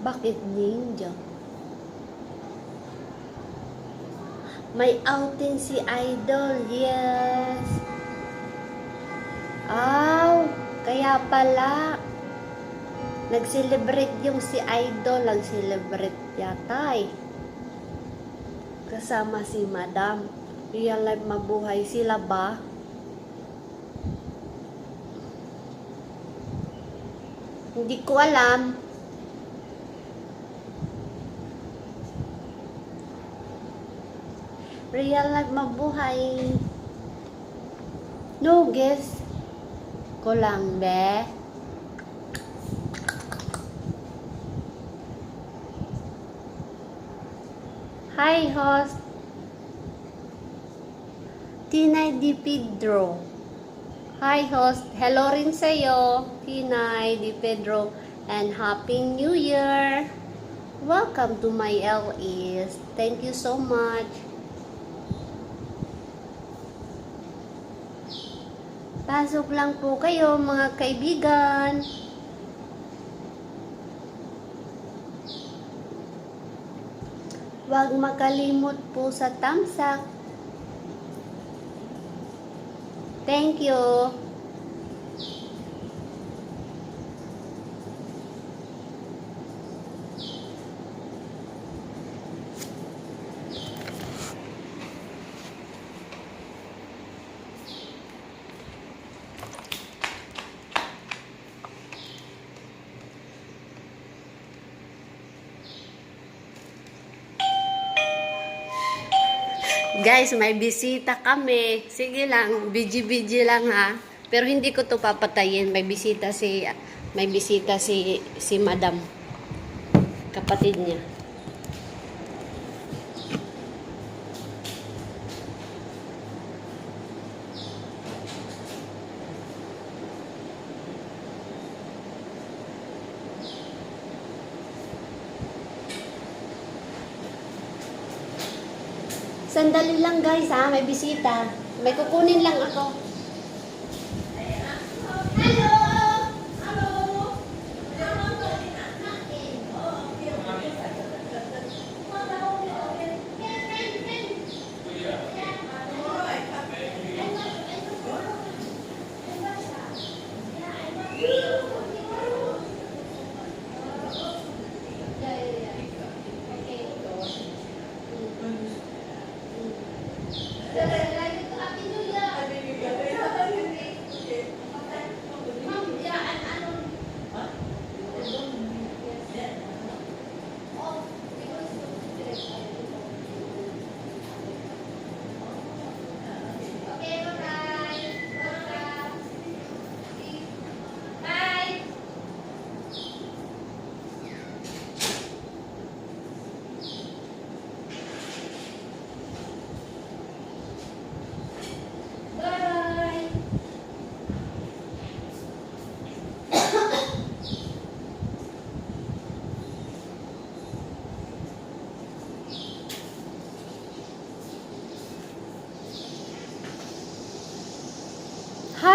Bakit ninja? May outing si Idol, yes. Kaya pala. Nag-celebrate yung si Idol. Nag-celebrate yata eh. Kasama si Madam. Real Life Mabuhay. Sila ba? Hindi ko alam. Real Life Mabuhay. No guess ko lang, be. Hi, host. Tinay Di Pedro. Hi, host. Hello rin sa'yo, Tinay Di Pedro. And Happy New Year. Welcome to my LS. Thank you so much. Pasok lang po kayo, mga kaibigan. Huwag makalimot po sa thumbs up. Thank you. Guys, may bisita kami. Sige lang, busy lang ha. Pero hindi ko to papatayin. May bisita si Madam. Kapatid niya. Sandali lang guys ha, may bisita. May kukunin lang ako.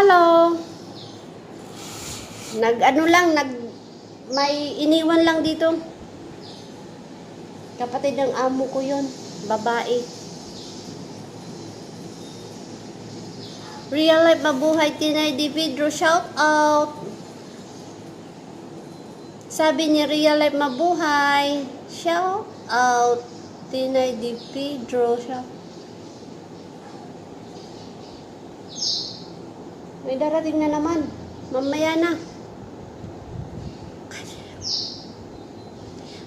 Hello. May iniwan lang dito. Kapatid ng amo ko yun. Babae. Real life mabuhay, Tinay Di Pedro. Shout out. Sabi ni Real life mabuhay. Shout out. Tinay Di Pedro. Shout. May darating na naman. Mamaya na.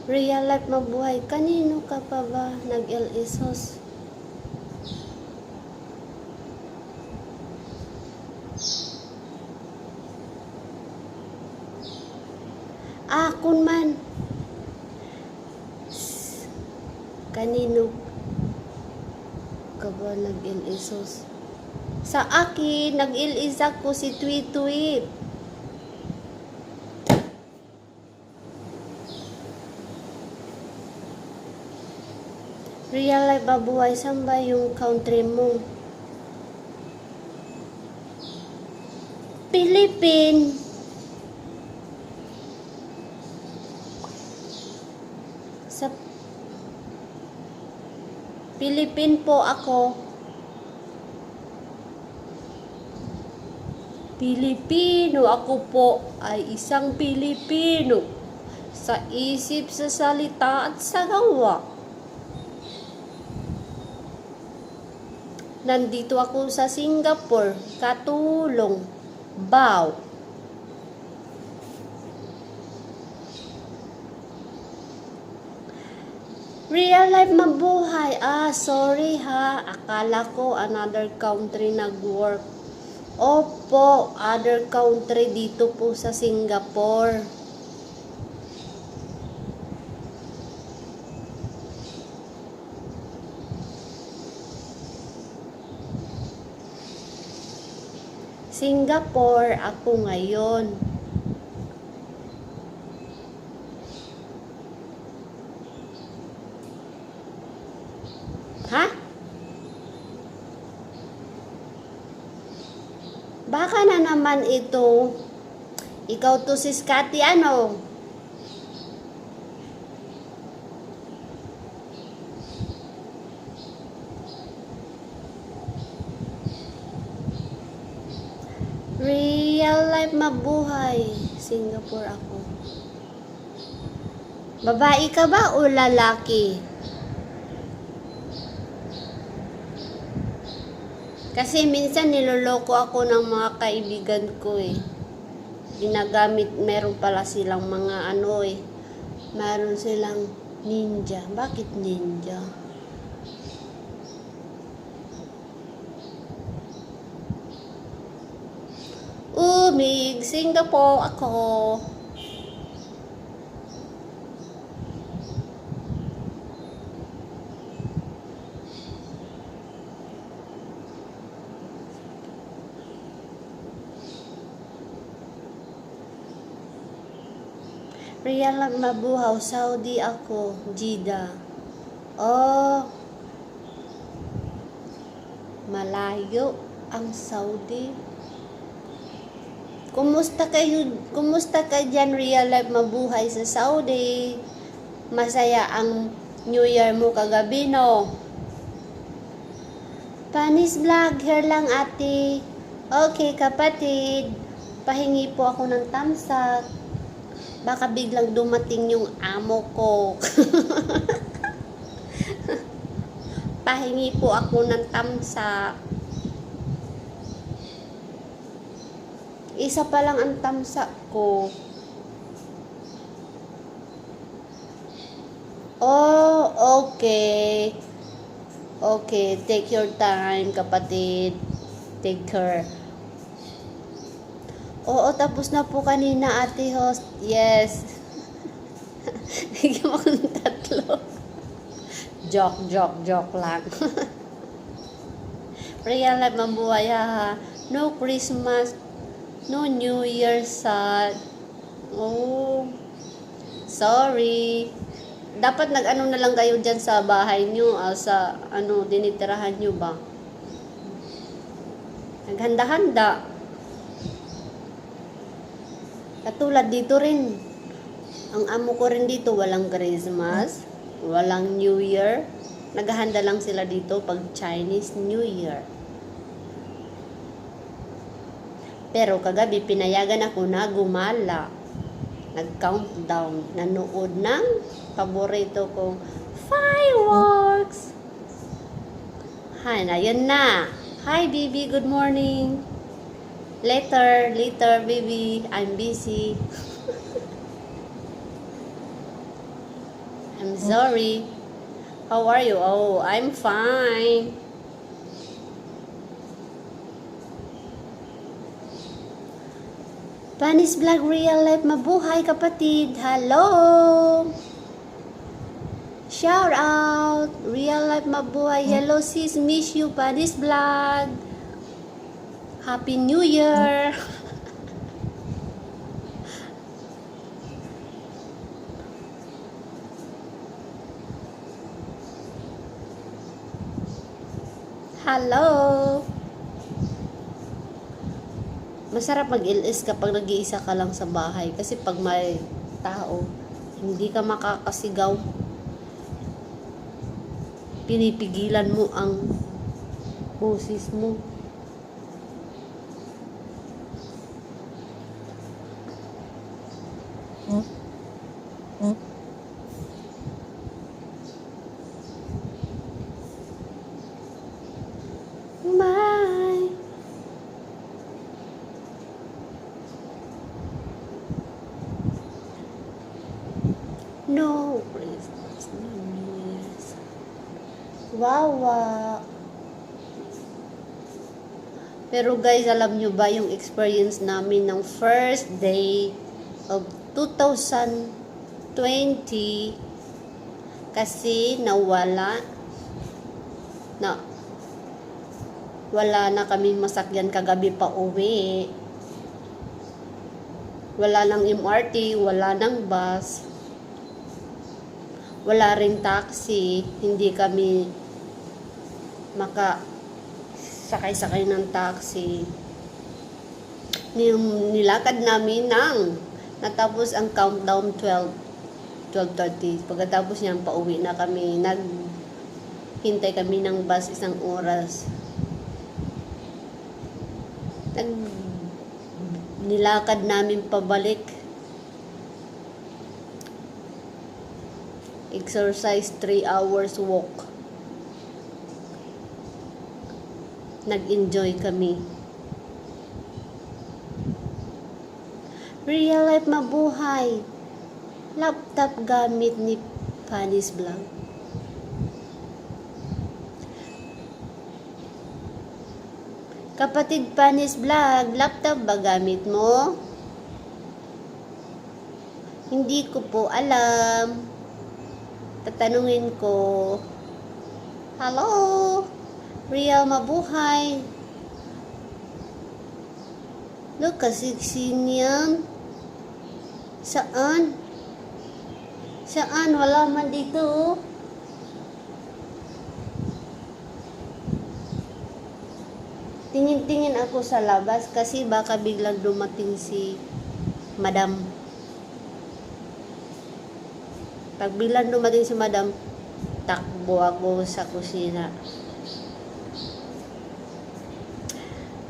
Real life mabuhay. Kanino ka pa ba nag-LSOS? Kun man. Kanino ka ba nag-LSOS? Sa akin, nag-LS ako si Tweet Tweet. Real life babuhay, saan ba yung country mo? Philippine. Sa Philippine po ako. Pilipino ako po ay isang Pilipino. Sa isip, sa salita at sa gawa. Nandito ako sa Singapore, katulong, bow. Real life mabuhay. Sorry ha. Akala ko another country nag-work. Opo, other country dito po sa Singapore. Singapore ako ngayon. Ha? Baka na naman ito. Ikaw to si Scotty, ano? Real life mabuhay. Singapore ako. Babae ka ba o lalaki? Kasi minsan niloloko ako ng mga kaibigan ko eh. Ginagamit, meron pala silang mga ano eh. Meron silang ninja. Bakit ninja? Umig, Singapore ako. Real lang mabuhaw, Saudi ako, Jeddah. Oh, malayo ang Saudi. Kumusta ka dyan, real life mabuhay sa Saudi? Masaya ang New Year mo kagabi, no? Panis vlog, here lang ate. Okay, kapatid. Pahingi po ako ng thumbs up. Baka biglang dumating yung amo ko. Pahingi po ako ng thumbs up. Isa pa lang ang thumbs up ko. Oh, okay. Okay, take your time, kapatid. Take care. Oo, tapos na po kanina, ate host. Yes. Bigyan mo akong 3. Joke lang. Real life mabuhay ha. No Christmas, no New Year sad. Oh, sorry. Dapat nag-ano na lang kayo dyan sa bahay nyo, sa dinitirahan nyo ba? Naghanda-handa. Katulad dito rin. Ang amo ko rin dito, walang Christmas, walang New Year. Naghahanda lang sila dito pag Chinese New Year. Pero kagabi, pinayagan ako na gumala. Nag-countdown. Nanood ng paborito kong fireworks. Hi, na yun na. Hi, baby. Good morning. Later, baby. I'm busy. I'm sorry. How are you? Oh, I'm fine. Panis Vlog Real Life, mabuhay kapatid. Hello. Shout out. Real Life, mabuhay. Hello sis, miss you. Panis Vlog. Happy New Year. Hello. Masarap mag-LS kapag nag-iisa ka lang sa bahay. Kasi pag may tao, hindi ka makakasigaw. Pinipigilan mo ang boses mo. Bye. No, Christmas, no New Year's. Wawa. Pero guys, alam nyo ba yung experience namin ng first day of 2020? Kasi wala na kaming masakyan kagabi pa uwi. Wala nang MRT, wala nang bus. Wala rin taxi, hindi kami sakay-sakay ng taxi. Nilakad namin natapos ang countdown 12:30. Pagkatapos niyan, pauwi na kami. Naghintay kami ng bus 1 oras. Nilakad namin pabalik. Exercise 3 hours walk. Nag-enjoy kami. Real Life, mabuhay. Laptop gamit ni Panis Vlog. Kapatid Panis Vlog, laptop ba gamit mo? Hindi ko po alam. Tatanungin ko. Hello? Real, mabuhay. Look, kasiksin yan. Saan? Saan? Wala man dito. Tingin-tingin ako sa labas kasi baka biglang dumating si Madam. Pag biglang dumating si Madam, takbo ako sa kusina.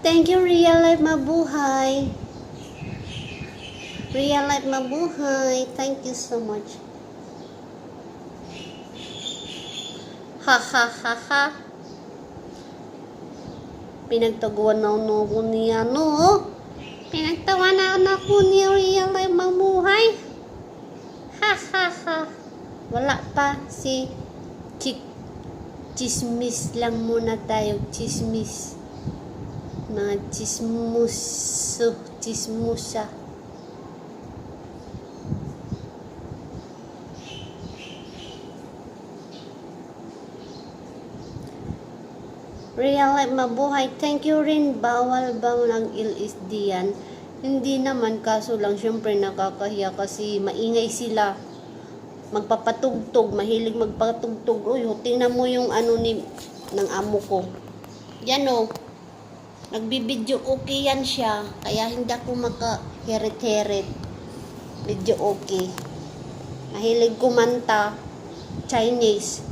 Thank you, Real Life, mabuhay. Real Life, mabuhay. Thank you so much. Ha ha ha ha. Pinagtaguan na ako niya, no? Pinagtaguan na ako niya, Real Life, mabuhay. Ha ha ha. Wala pa si chismis lang muna tayo. Chismis. Mga chismusa. Real Life, mabuhay. Thank you rin. Bawal ba ng LSD yan? Hindi naman, kaso lang syempre nakakahiya kasi maingay sila. Magpapatugtog, mahilig magpatugtog. Uy, tingnan mo yung ng amo ko. Yan o. Nagbibidyo, okay yan siya. Kaya hindi ako makahirit-hirit. medyo okay. Mahilig kumanta, Chinese.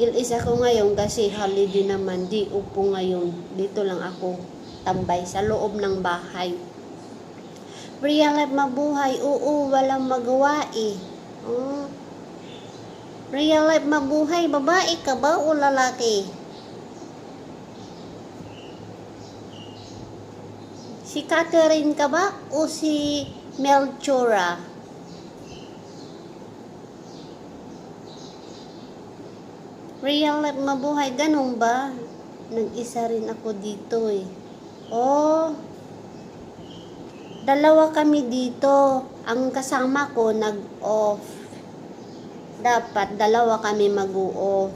Ilis ako ngayon kasi holiday naman, di upo ngayon. Dito lang ako tambay sa loob ng bahay. Real life mabuhay, oo, walang magawa eh. Oh. Real life mabuhay, babae ka ba o lalaki? Si Catherine ka ba o si Melchora? Real life mabuhay, ganun ba? Nag-isa rin ako dito eh. Oh, dalawa kami dito. Ang kasama ko nag-off. Dapat dalawa kami mag-off.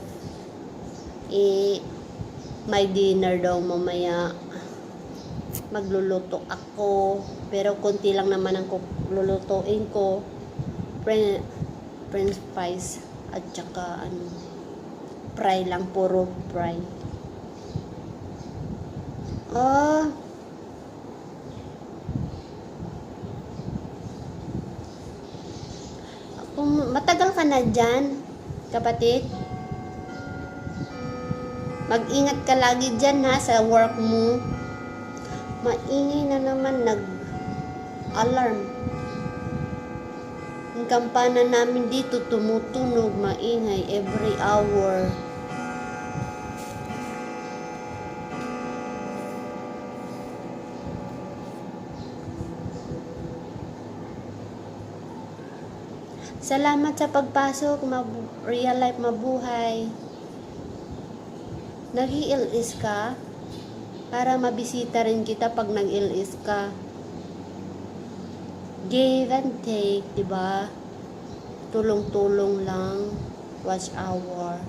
Eh, may dinner daw mamaya. Magluluto ako. Pero konti lang naman ang lulutuin ko. French fries at saka fry lang, puro fry. Oh. Matagal ka na dyan, kapatid. Mag-ingat ka lagi dyan ha, sa work mo. Maingay na naman, nag-alarm. Yung kampana namin dito, tumutunog, maingay, every hour. Salamat sa pagpasok, real life mabuhay. Nag-i-LS ka? Para mabisita rin kita pag nag-LS ka. Give and take, diba? Tulong-tulong lang. Watch hour.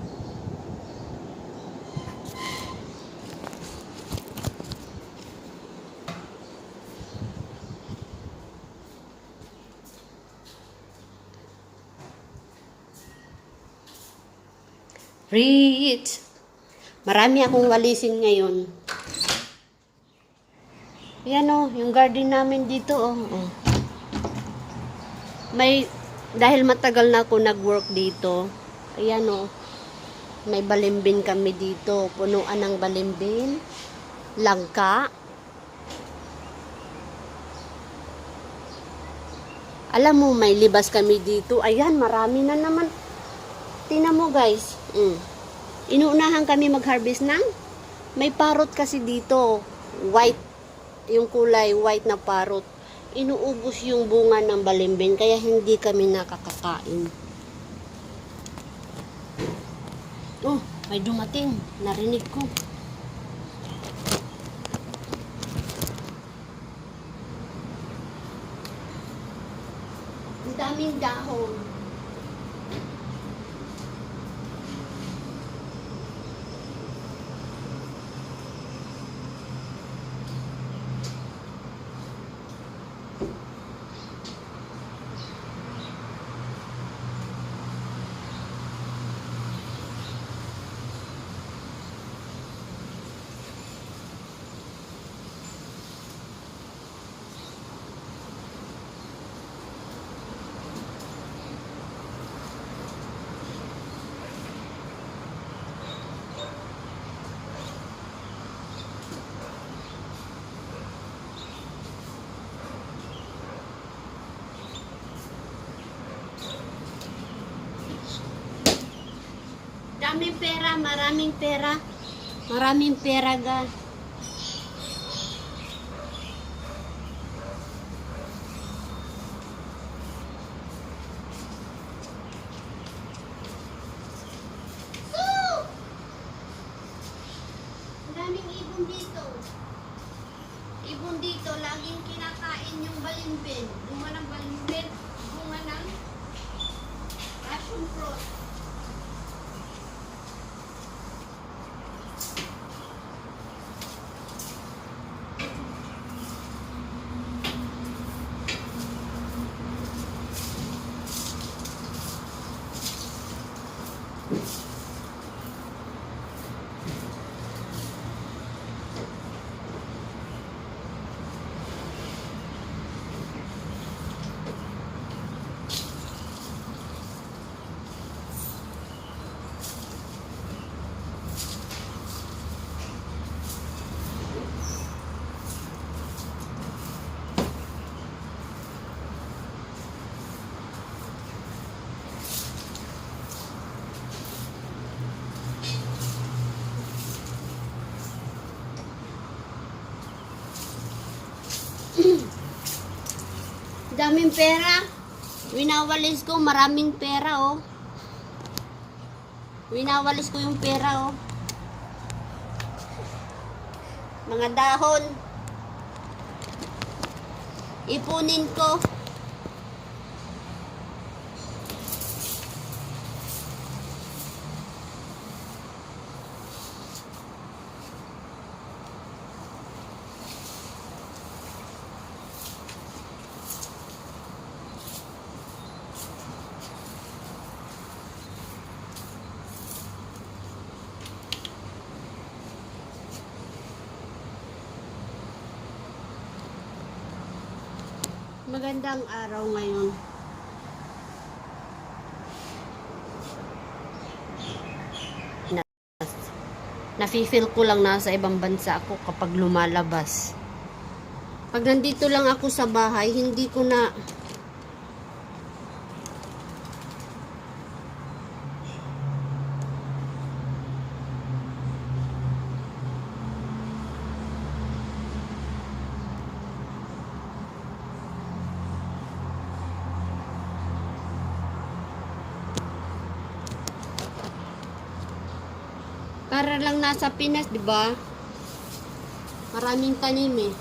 Rich! Marami akong walisin ngayon. Yan o, yung garden namin dito oh. Dahil matagal na ako nag-work dito, ayan o, may balimbin kami dito. Punuan ng balimbin, langka. Alam mo, may libas kami dito. Ayan, marami na naman. Tingnan mo guys. Inuunahan kami mag-harvest ng may parrot kasi dito. White. Yung kulay white na parrot. Inuubos yung bunga ng balimbing kaya hindi kami nakakakain. Oh, may dumating. Narinig ko. Ang daming dahon. Daming pera, maraming pera. Maraming pera ga. Daming ibon dito. Ibon dito, laging kinakain yung balimbin. Bunga ng balimbin, bunga ng passion fruit. Daming pera. Winawalis ko, maraming pera, oh. Winawalis ko yung pera, oh. Mga dahon. Ipunin ko. Magandang araw ngayon. Nafi-feel ko lang nasa ibang bansa ako kapag lumalabas. Pag nandito lang ako sa bahay, hindi ko na para lang nasa Pinas, 'di ba? Maraming tanim eh.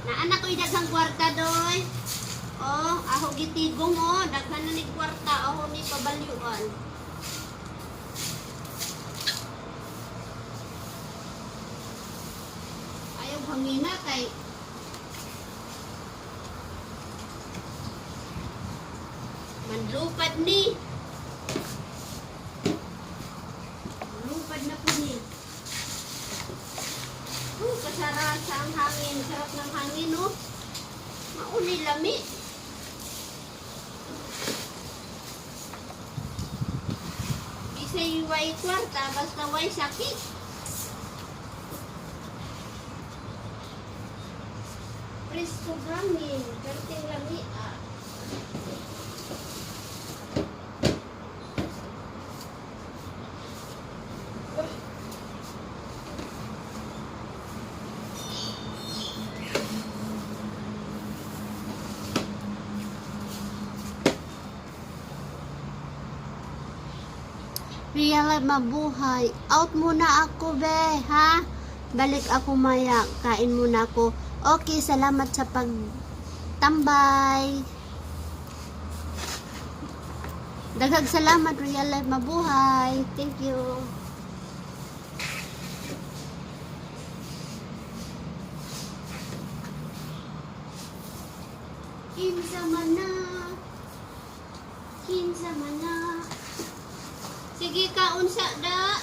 Naanak ko'y daghang kwarta doy. Oh, aho gitigong oh, daghan na ni kwarta, aho ni pabalyuan. Ayaw hangina kay manlupad ni. Lupad na po ni. Kasarap sa ang hangin. Sarap ng hangin, no? Mauni lami. Isa'y way kwarta, basta way sakit. Presko hangin. Karting lami, ah. Real life mabuhay. Out muna ako, be, ha? Balik ako maya. Kain muna ako. Okay, salamat sa pagtambay. Daghang salamat, Real Life Mabuhay. Thank you. Kinsa mana. Sige ka, unsa da.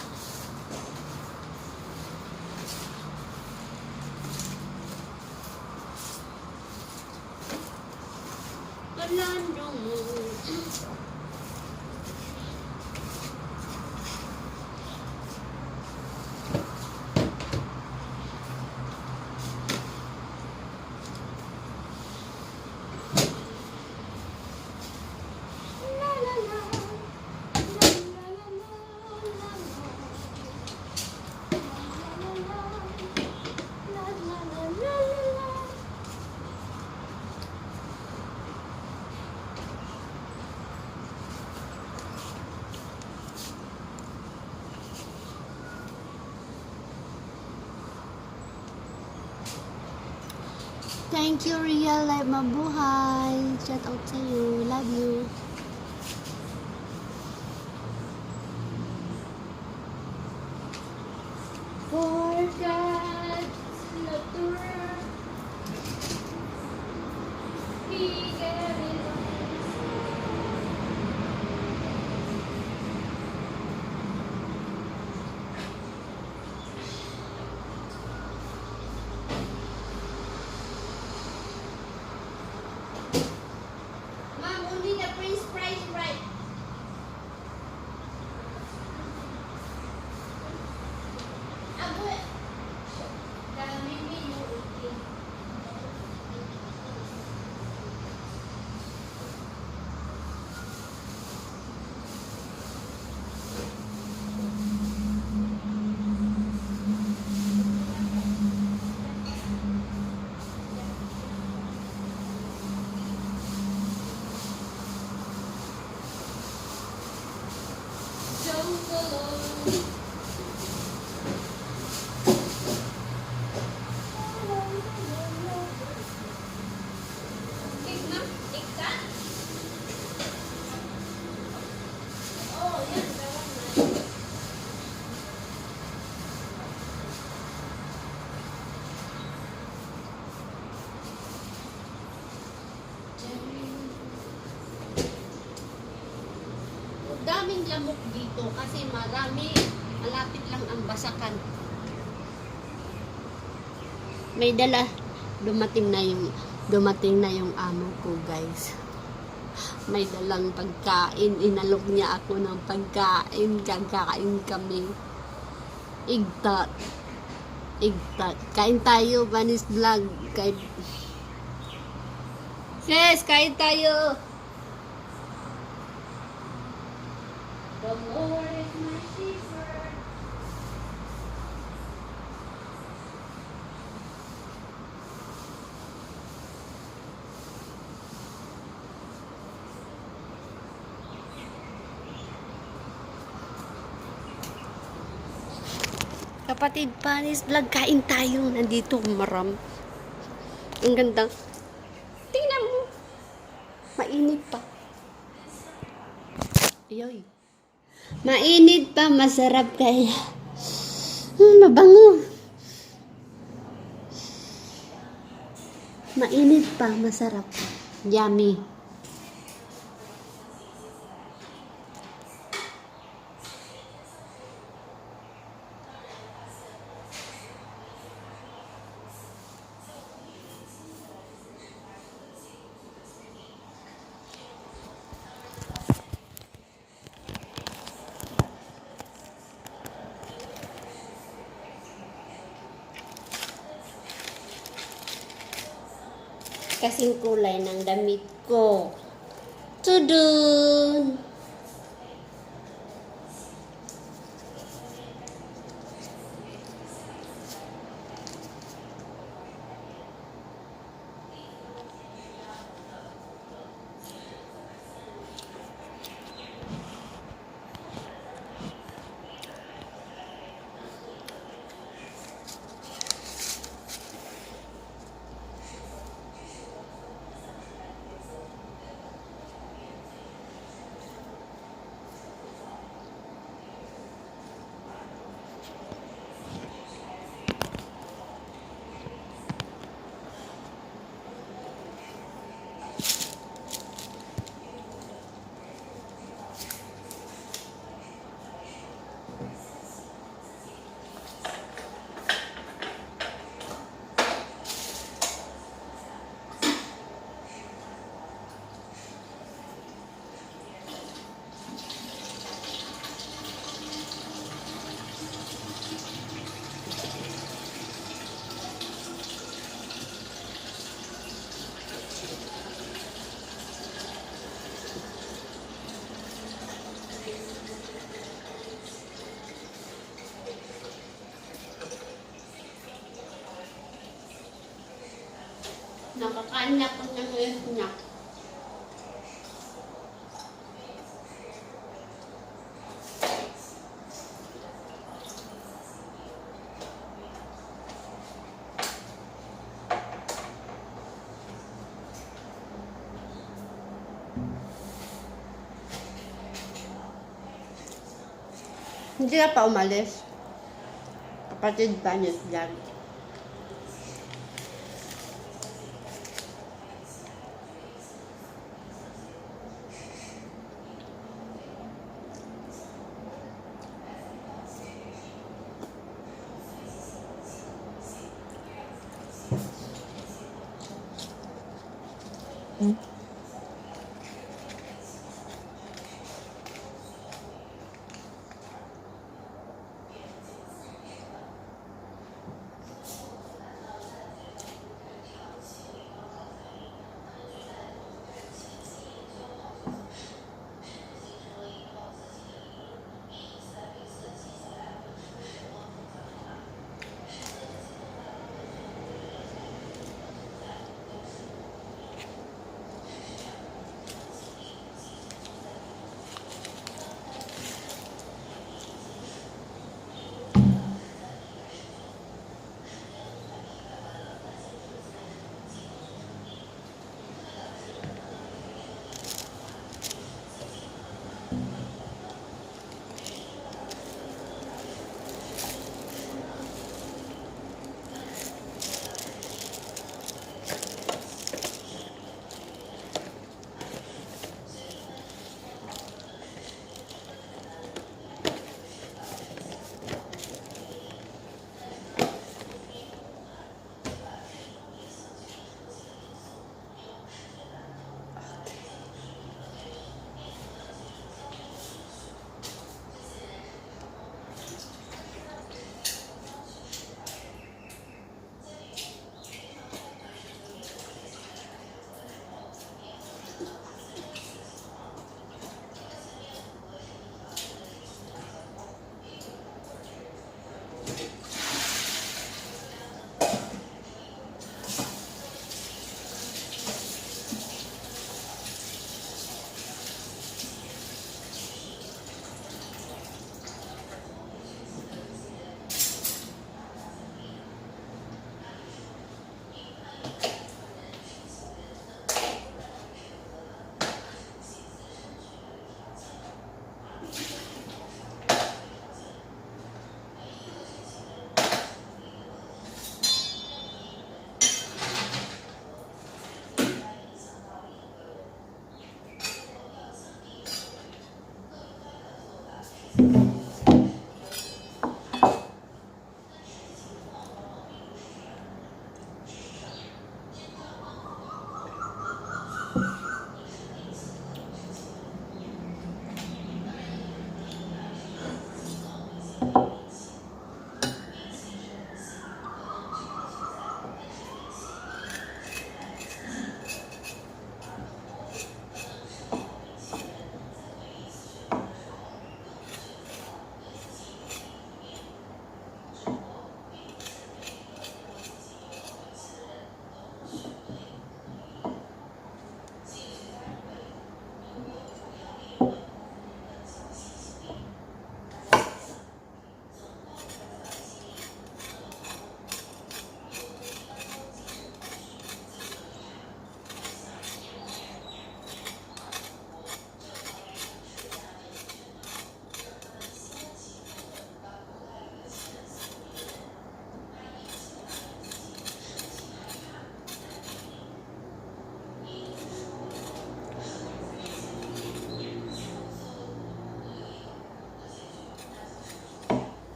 Kalandong mo. Thank you, Real Life Mabuhay. Shout out sa you. Love you. For God's nature, He gave His Ma'am, only the Prince price right. Abo, dami menu okay. Daming lamok dito kasi malapit lang ang basakan. May dala, dumating na yung amo ko, guys. May dalang pagkain, inalok niya ako ng pagkain, kakain kami. Igtat. Kain tayo, Vanis Vlog. Sis, kain tayo. The Lord is my shepherd. Kapatid Panis Vlog, kain tayo. Nandito maram. Ang ganda. Tingnan mo. Mainit pa. Ayoy. Mainit pa, masarap kaya. Mabango. Mainit pa, masarap. Yummy. Kasing kulay ng damit ko. Tudun! Nakakanya ko ng snack. Hindi na pa umalis. Kapatid ba niya vlog?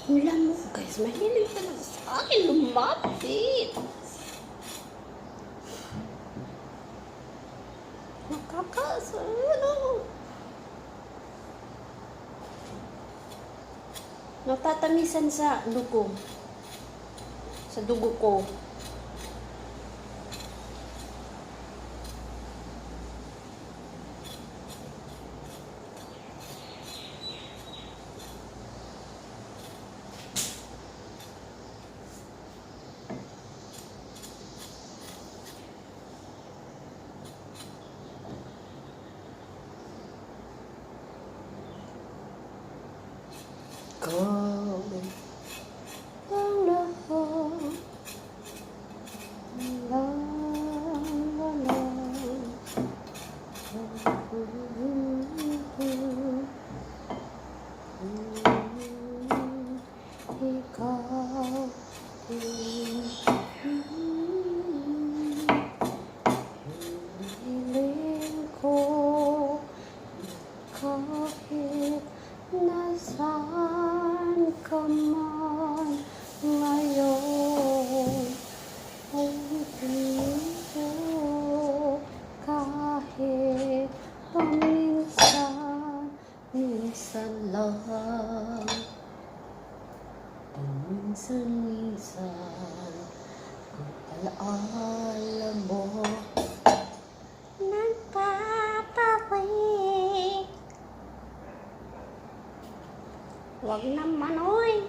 Ang lamok guys, mahilig talaga sa akin lumapit. Nakakasano. Natatamisan sa dugo. Sa dugo ko. Go. Ang lahat. La, la, la. Ikaw. Hiling ko kahit nasaan ka man ngayon, ulitin ko kahit paminsan, minsan lang, paminsan-minsan, ang alaala mo nagpapawi. Wag naman, oy.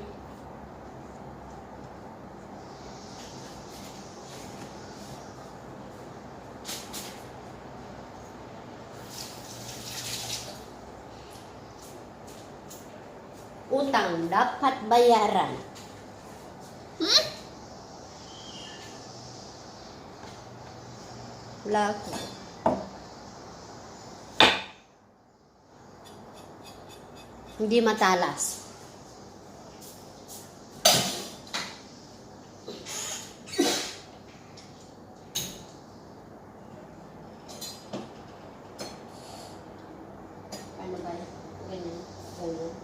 Utang dapat bayaran. Wala ako. Hindi matalas. Ano ba? Ganyan. Ganyan.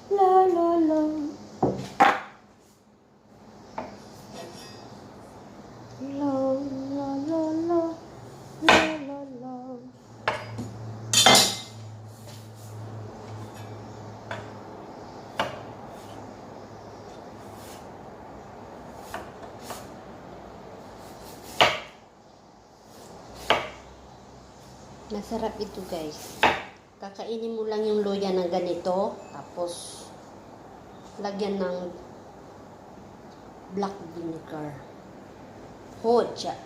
La la la. La la la la. La la la. Masarap ito guys. Kakainin mo lang yung luya ng ganito, tapos lagyan ng black vinegar. Hocha.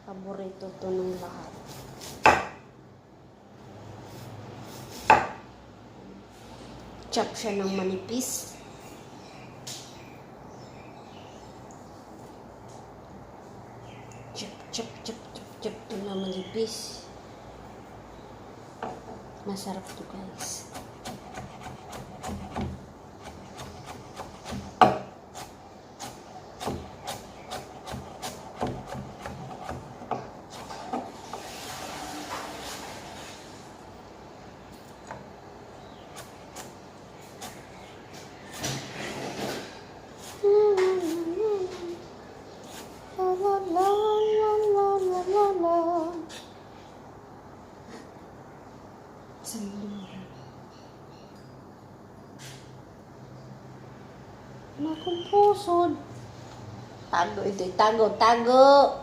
Paborito to ng lahat. Chop siya ng manipis. Chop, chop, chop, chop ito na manipis. Masarap to guys. Nakong pusod. Tago ito. Tago. Tago.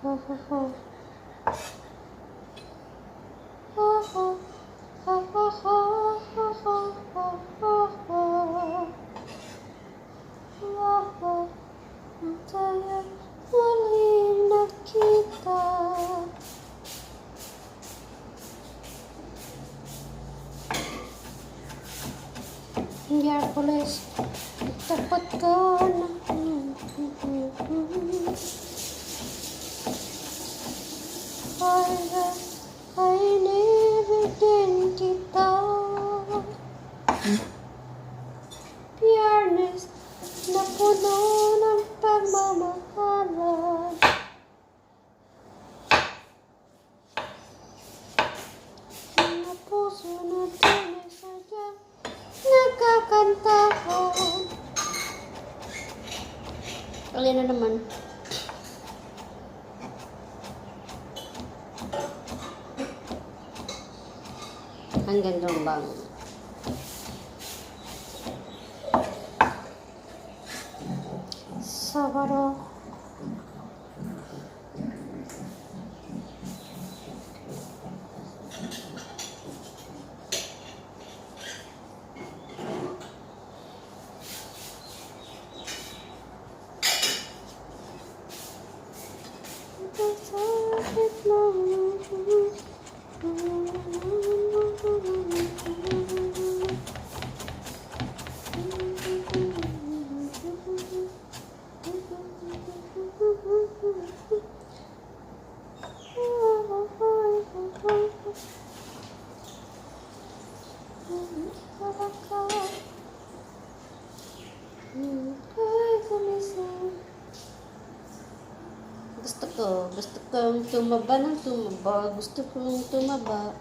Tayo muling nakita. Miyerkules, takot ka na. Ay inibig din kita. Biyernes na puno ng pagmamahalan. Mga puso natin ay sadyang nagkakantahan. Alin na naman. Hanggang doon bang? Sabado. Sakit lang. Gusto kong tumaba ng tumaba. Gusto kong tumaba.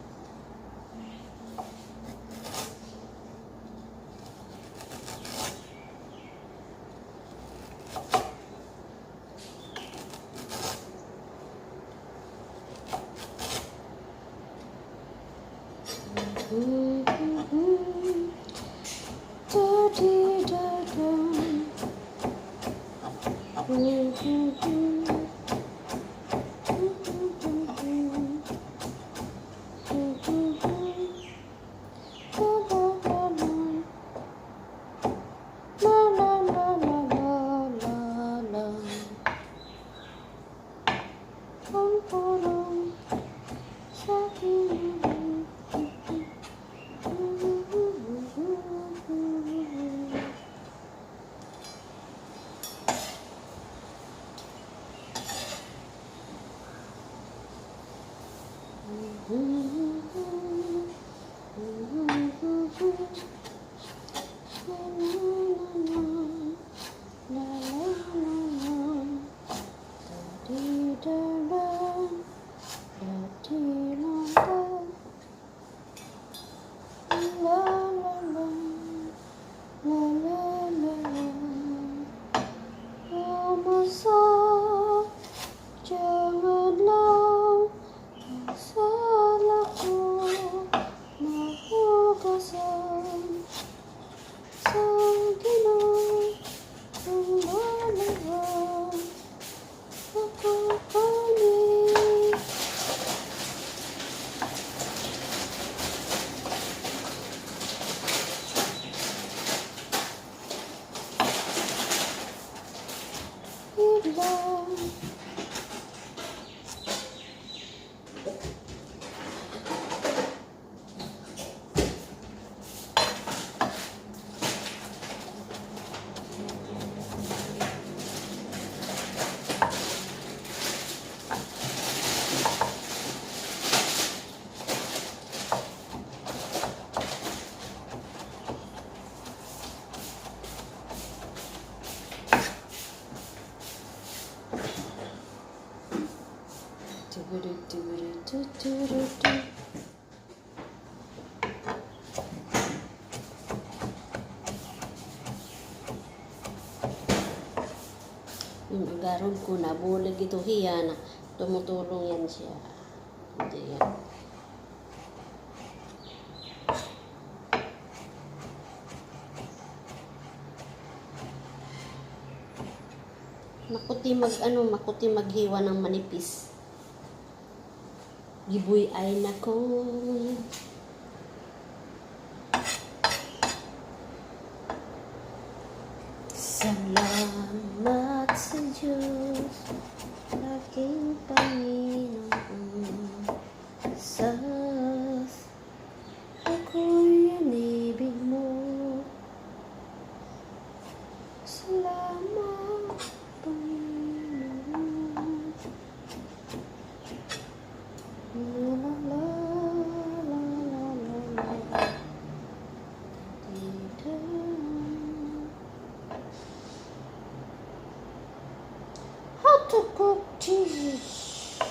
Yung agaron ko na, bulag ito hiya na. Tumutulong yan siya. Hindi yan. Makuti maghiwa ng manipis. Gibuy ay nako. Salamat sa Diyos, aking Panginoon, sa ako'y inibig mo. Salamat, Panginoon. La la la la la la. Dito. How to cook cheese?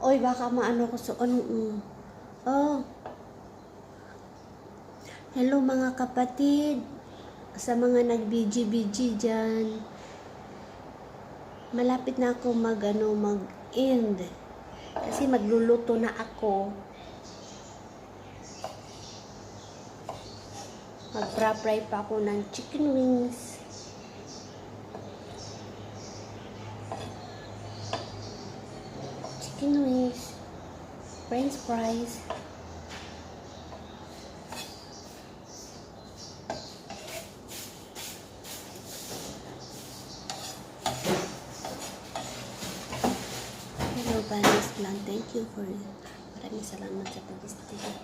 Oy, baka maano ko sa Oh. Hello mga kapatid. Sa mga nag-BG dyan. Malapit na ako mag-end. Kasi magluluto na ako. Mag-fry pa ako ng chicken wings. Chicken wings. French fries. Hello, Banis Plan. Thank you for it. Maraming salamat sa pag-stay.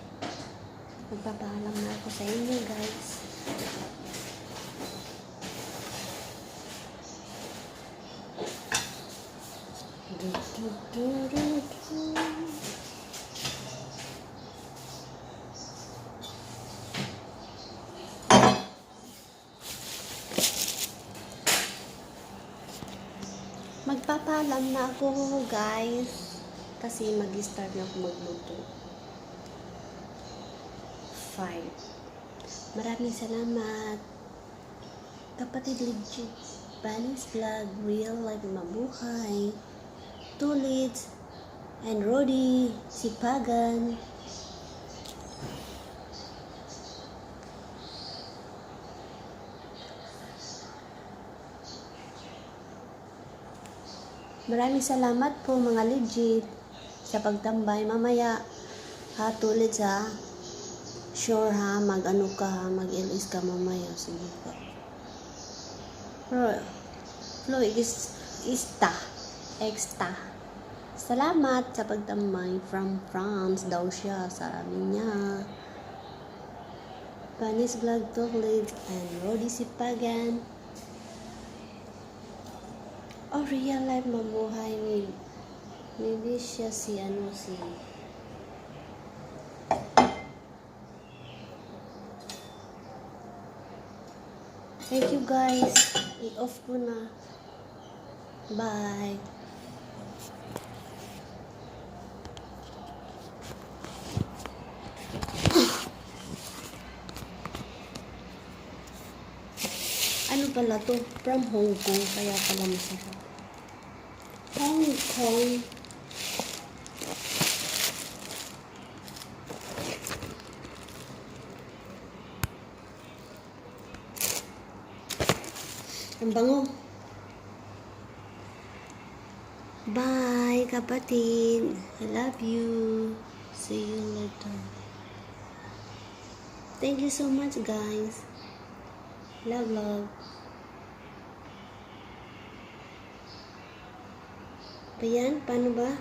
Magpapaalam na ako sa inyo, guys. Magpapaalam na ako, guys, kasi mag-start na ako magluto. 5. Maraming salamat, kapatid legit, Banis Vlog, Real Life Mabuhay, Tulids, and Rodi Sipagan. Maraming salamat po mga legit sa pagtambay. Mamaya ha, Tulids ha. Sure ha, mag-ano ka ha, mag-LS ka mamaya. Sige ka. Flo extra. Salamat sa pagtambay. From France daw siya, sabi niya. Banis Vlog, Tulids, and Rodi Sipagan. Oh, Real Life Mabuhay. Maybe siya si Thank you guys. I-off ko na. Bye. Ano pala to? From Hong Kong. Kaya pala masarap. Hong Kong. Ang bango. Bye, kapatid. I love you. See you later. Thank you so much, guys. Love. Ayan, paano ba?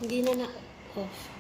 Hindi na off.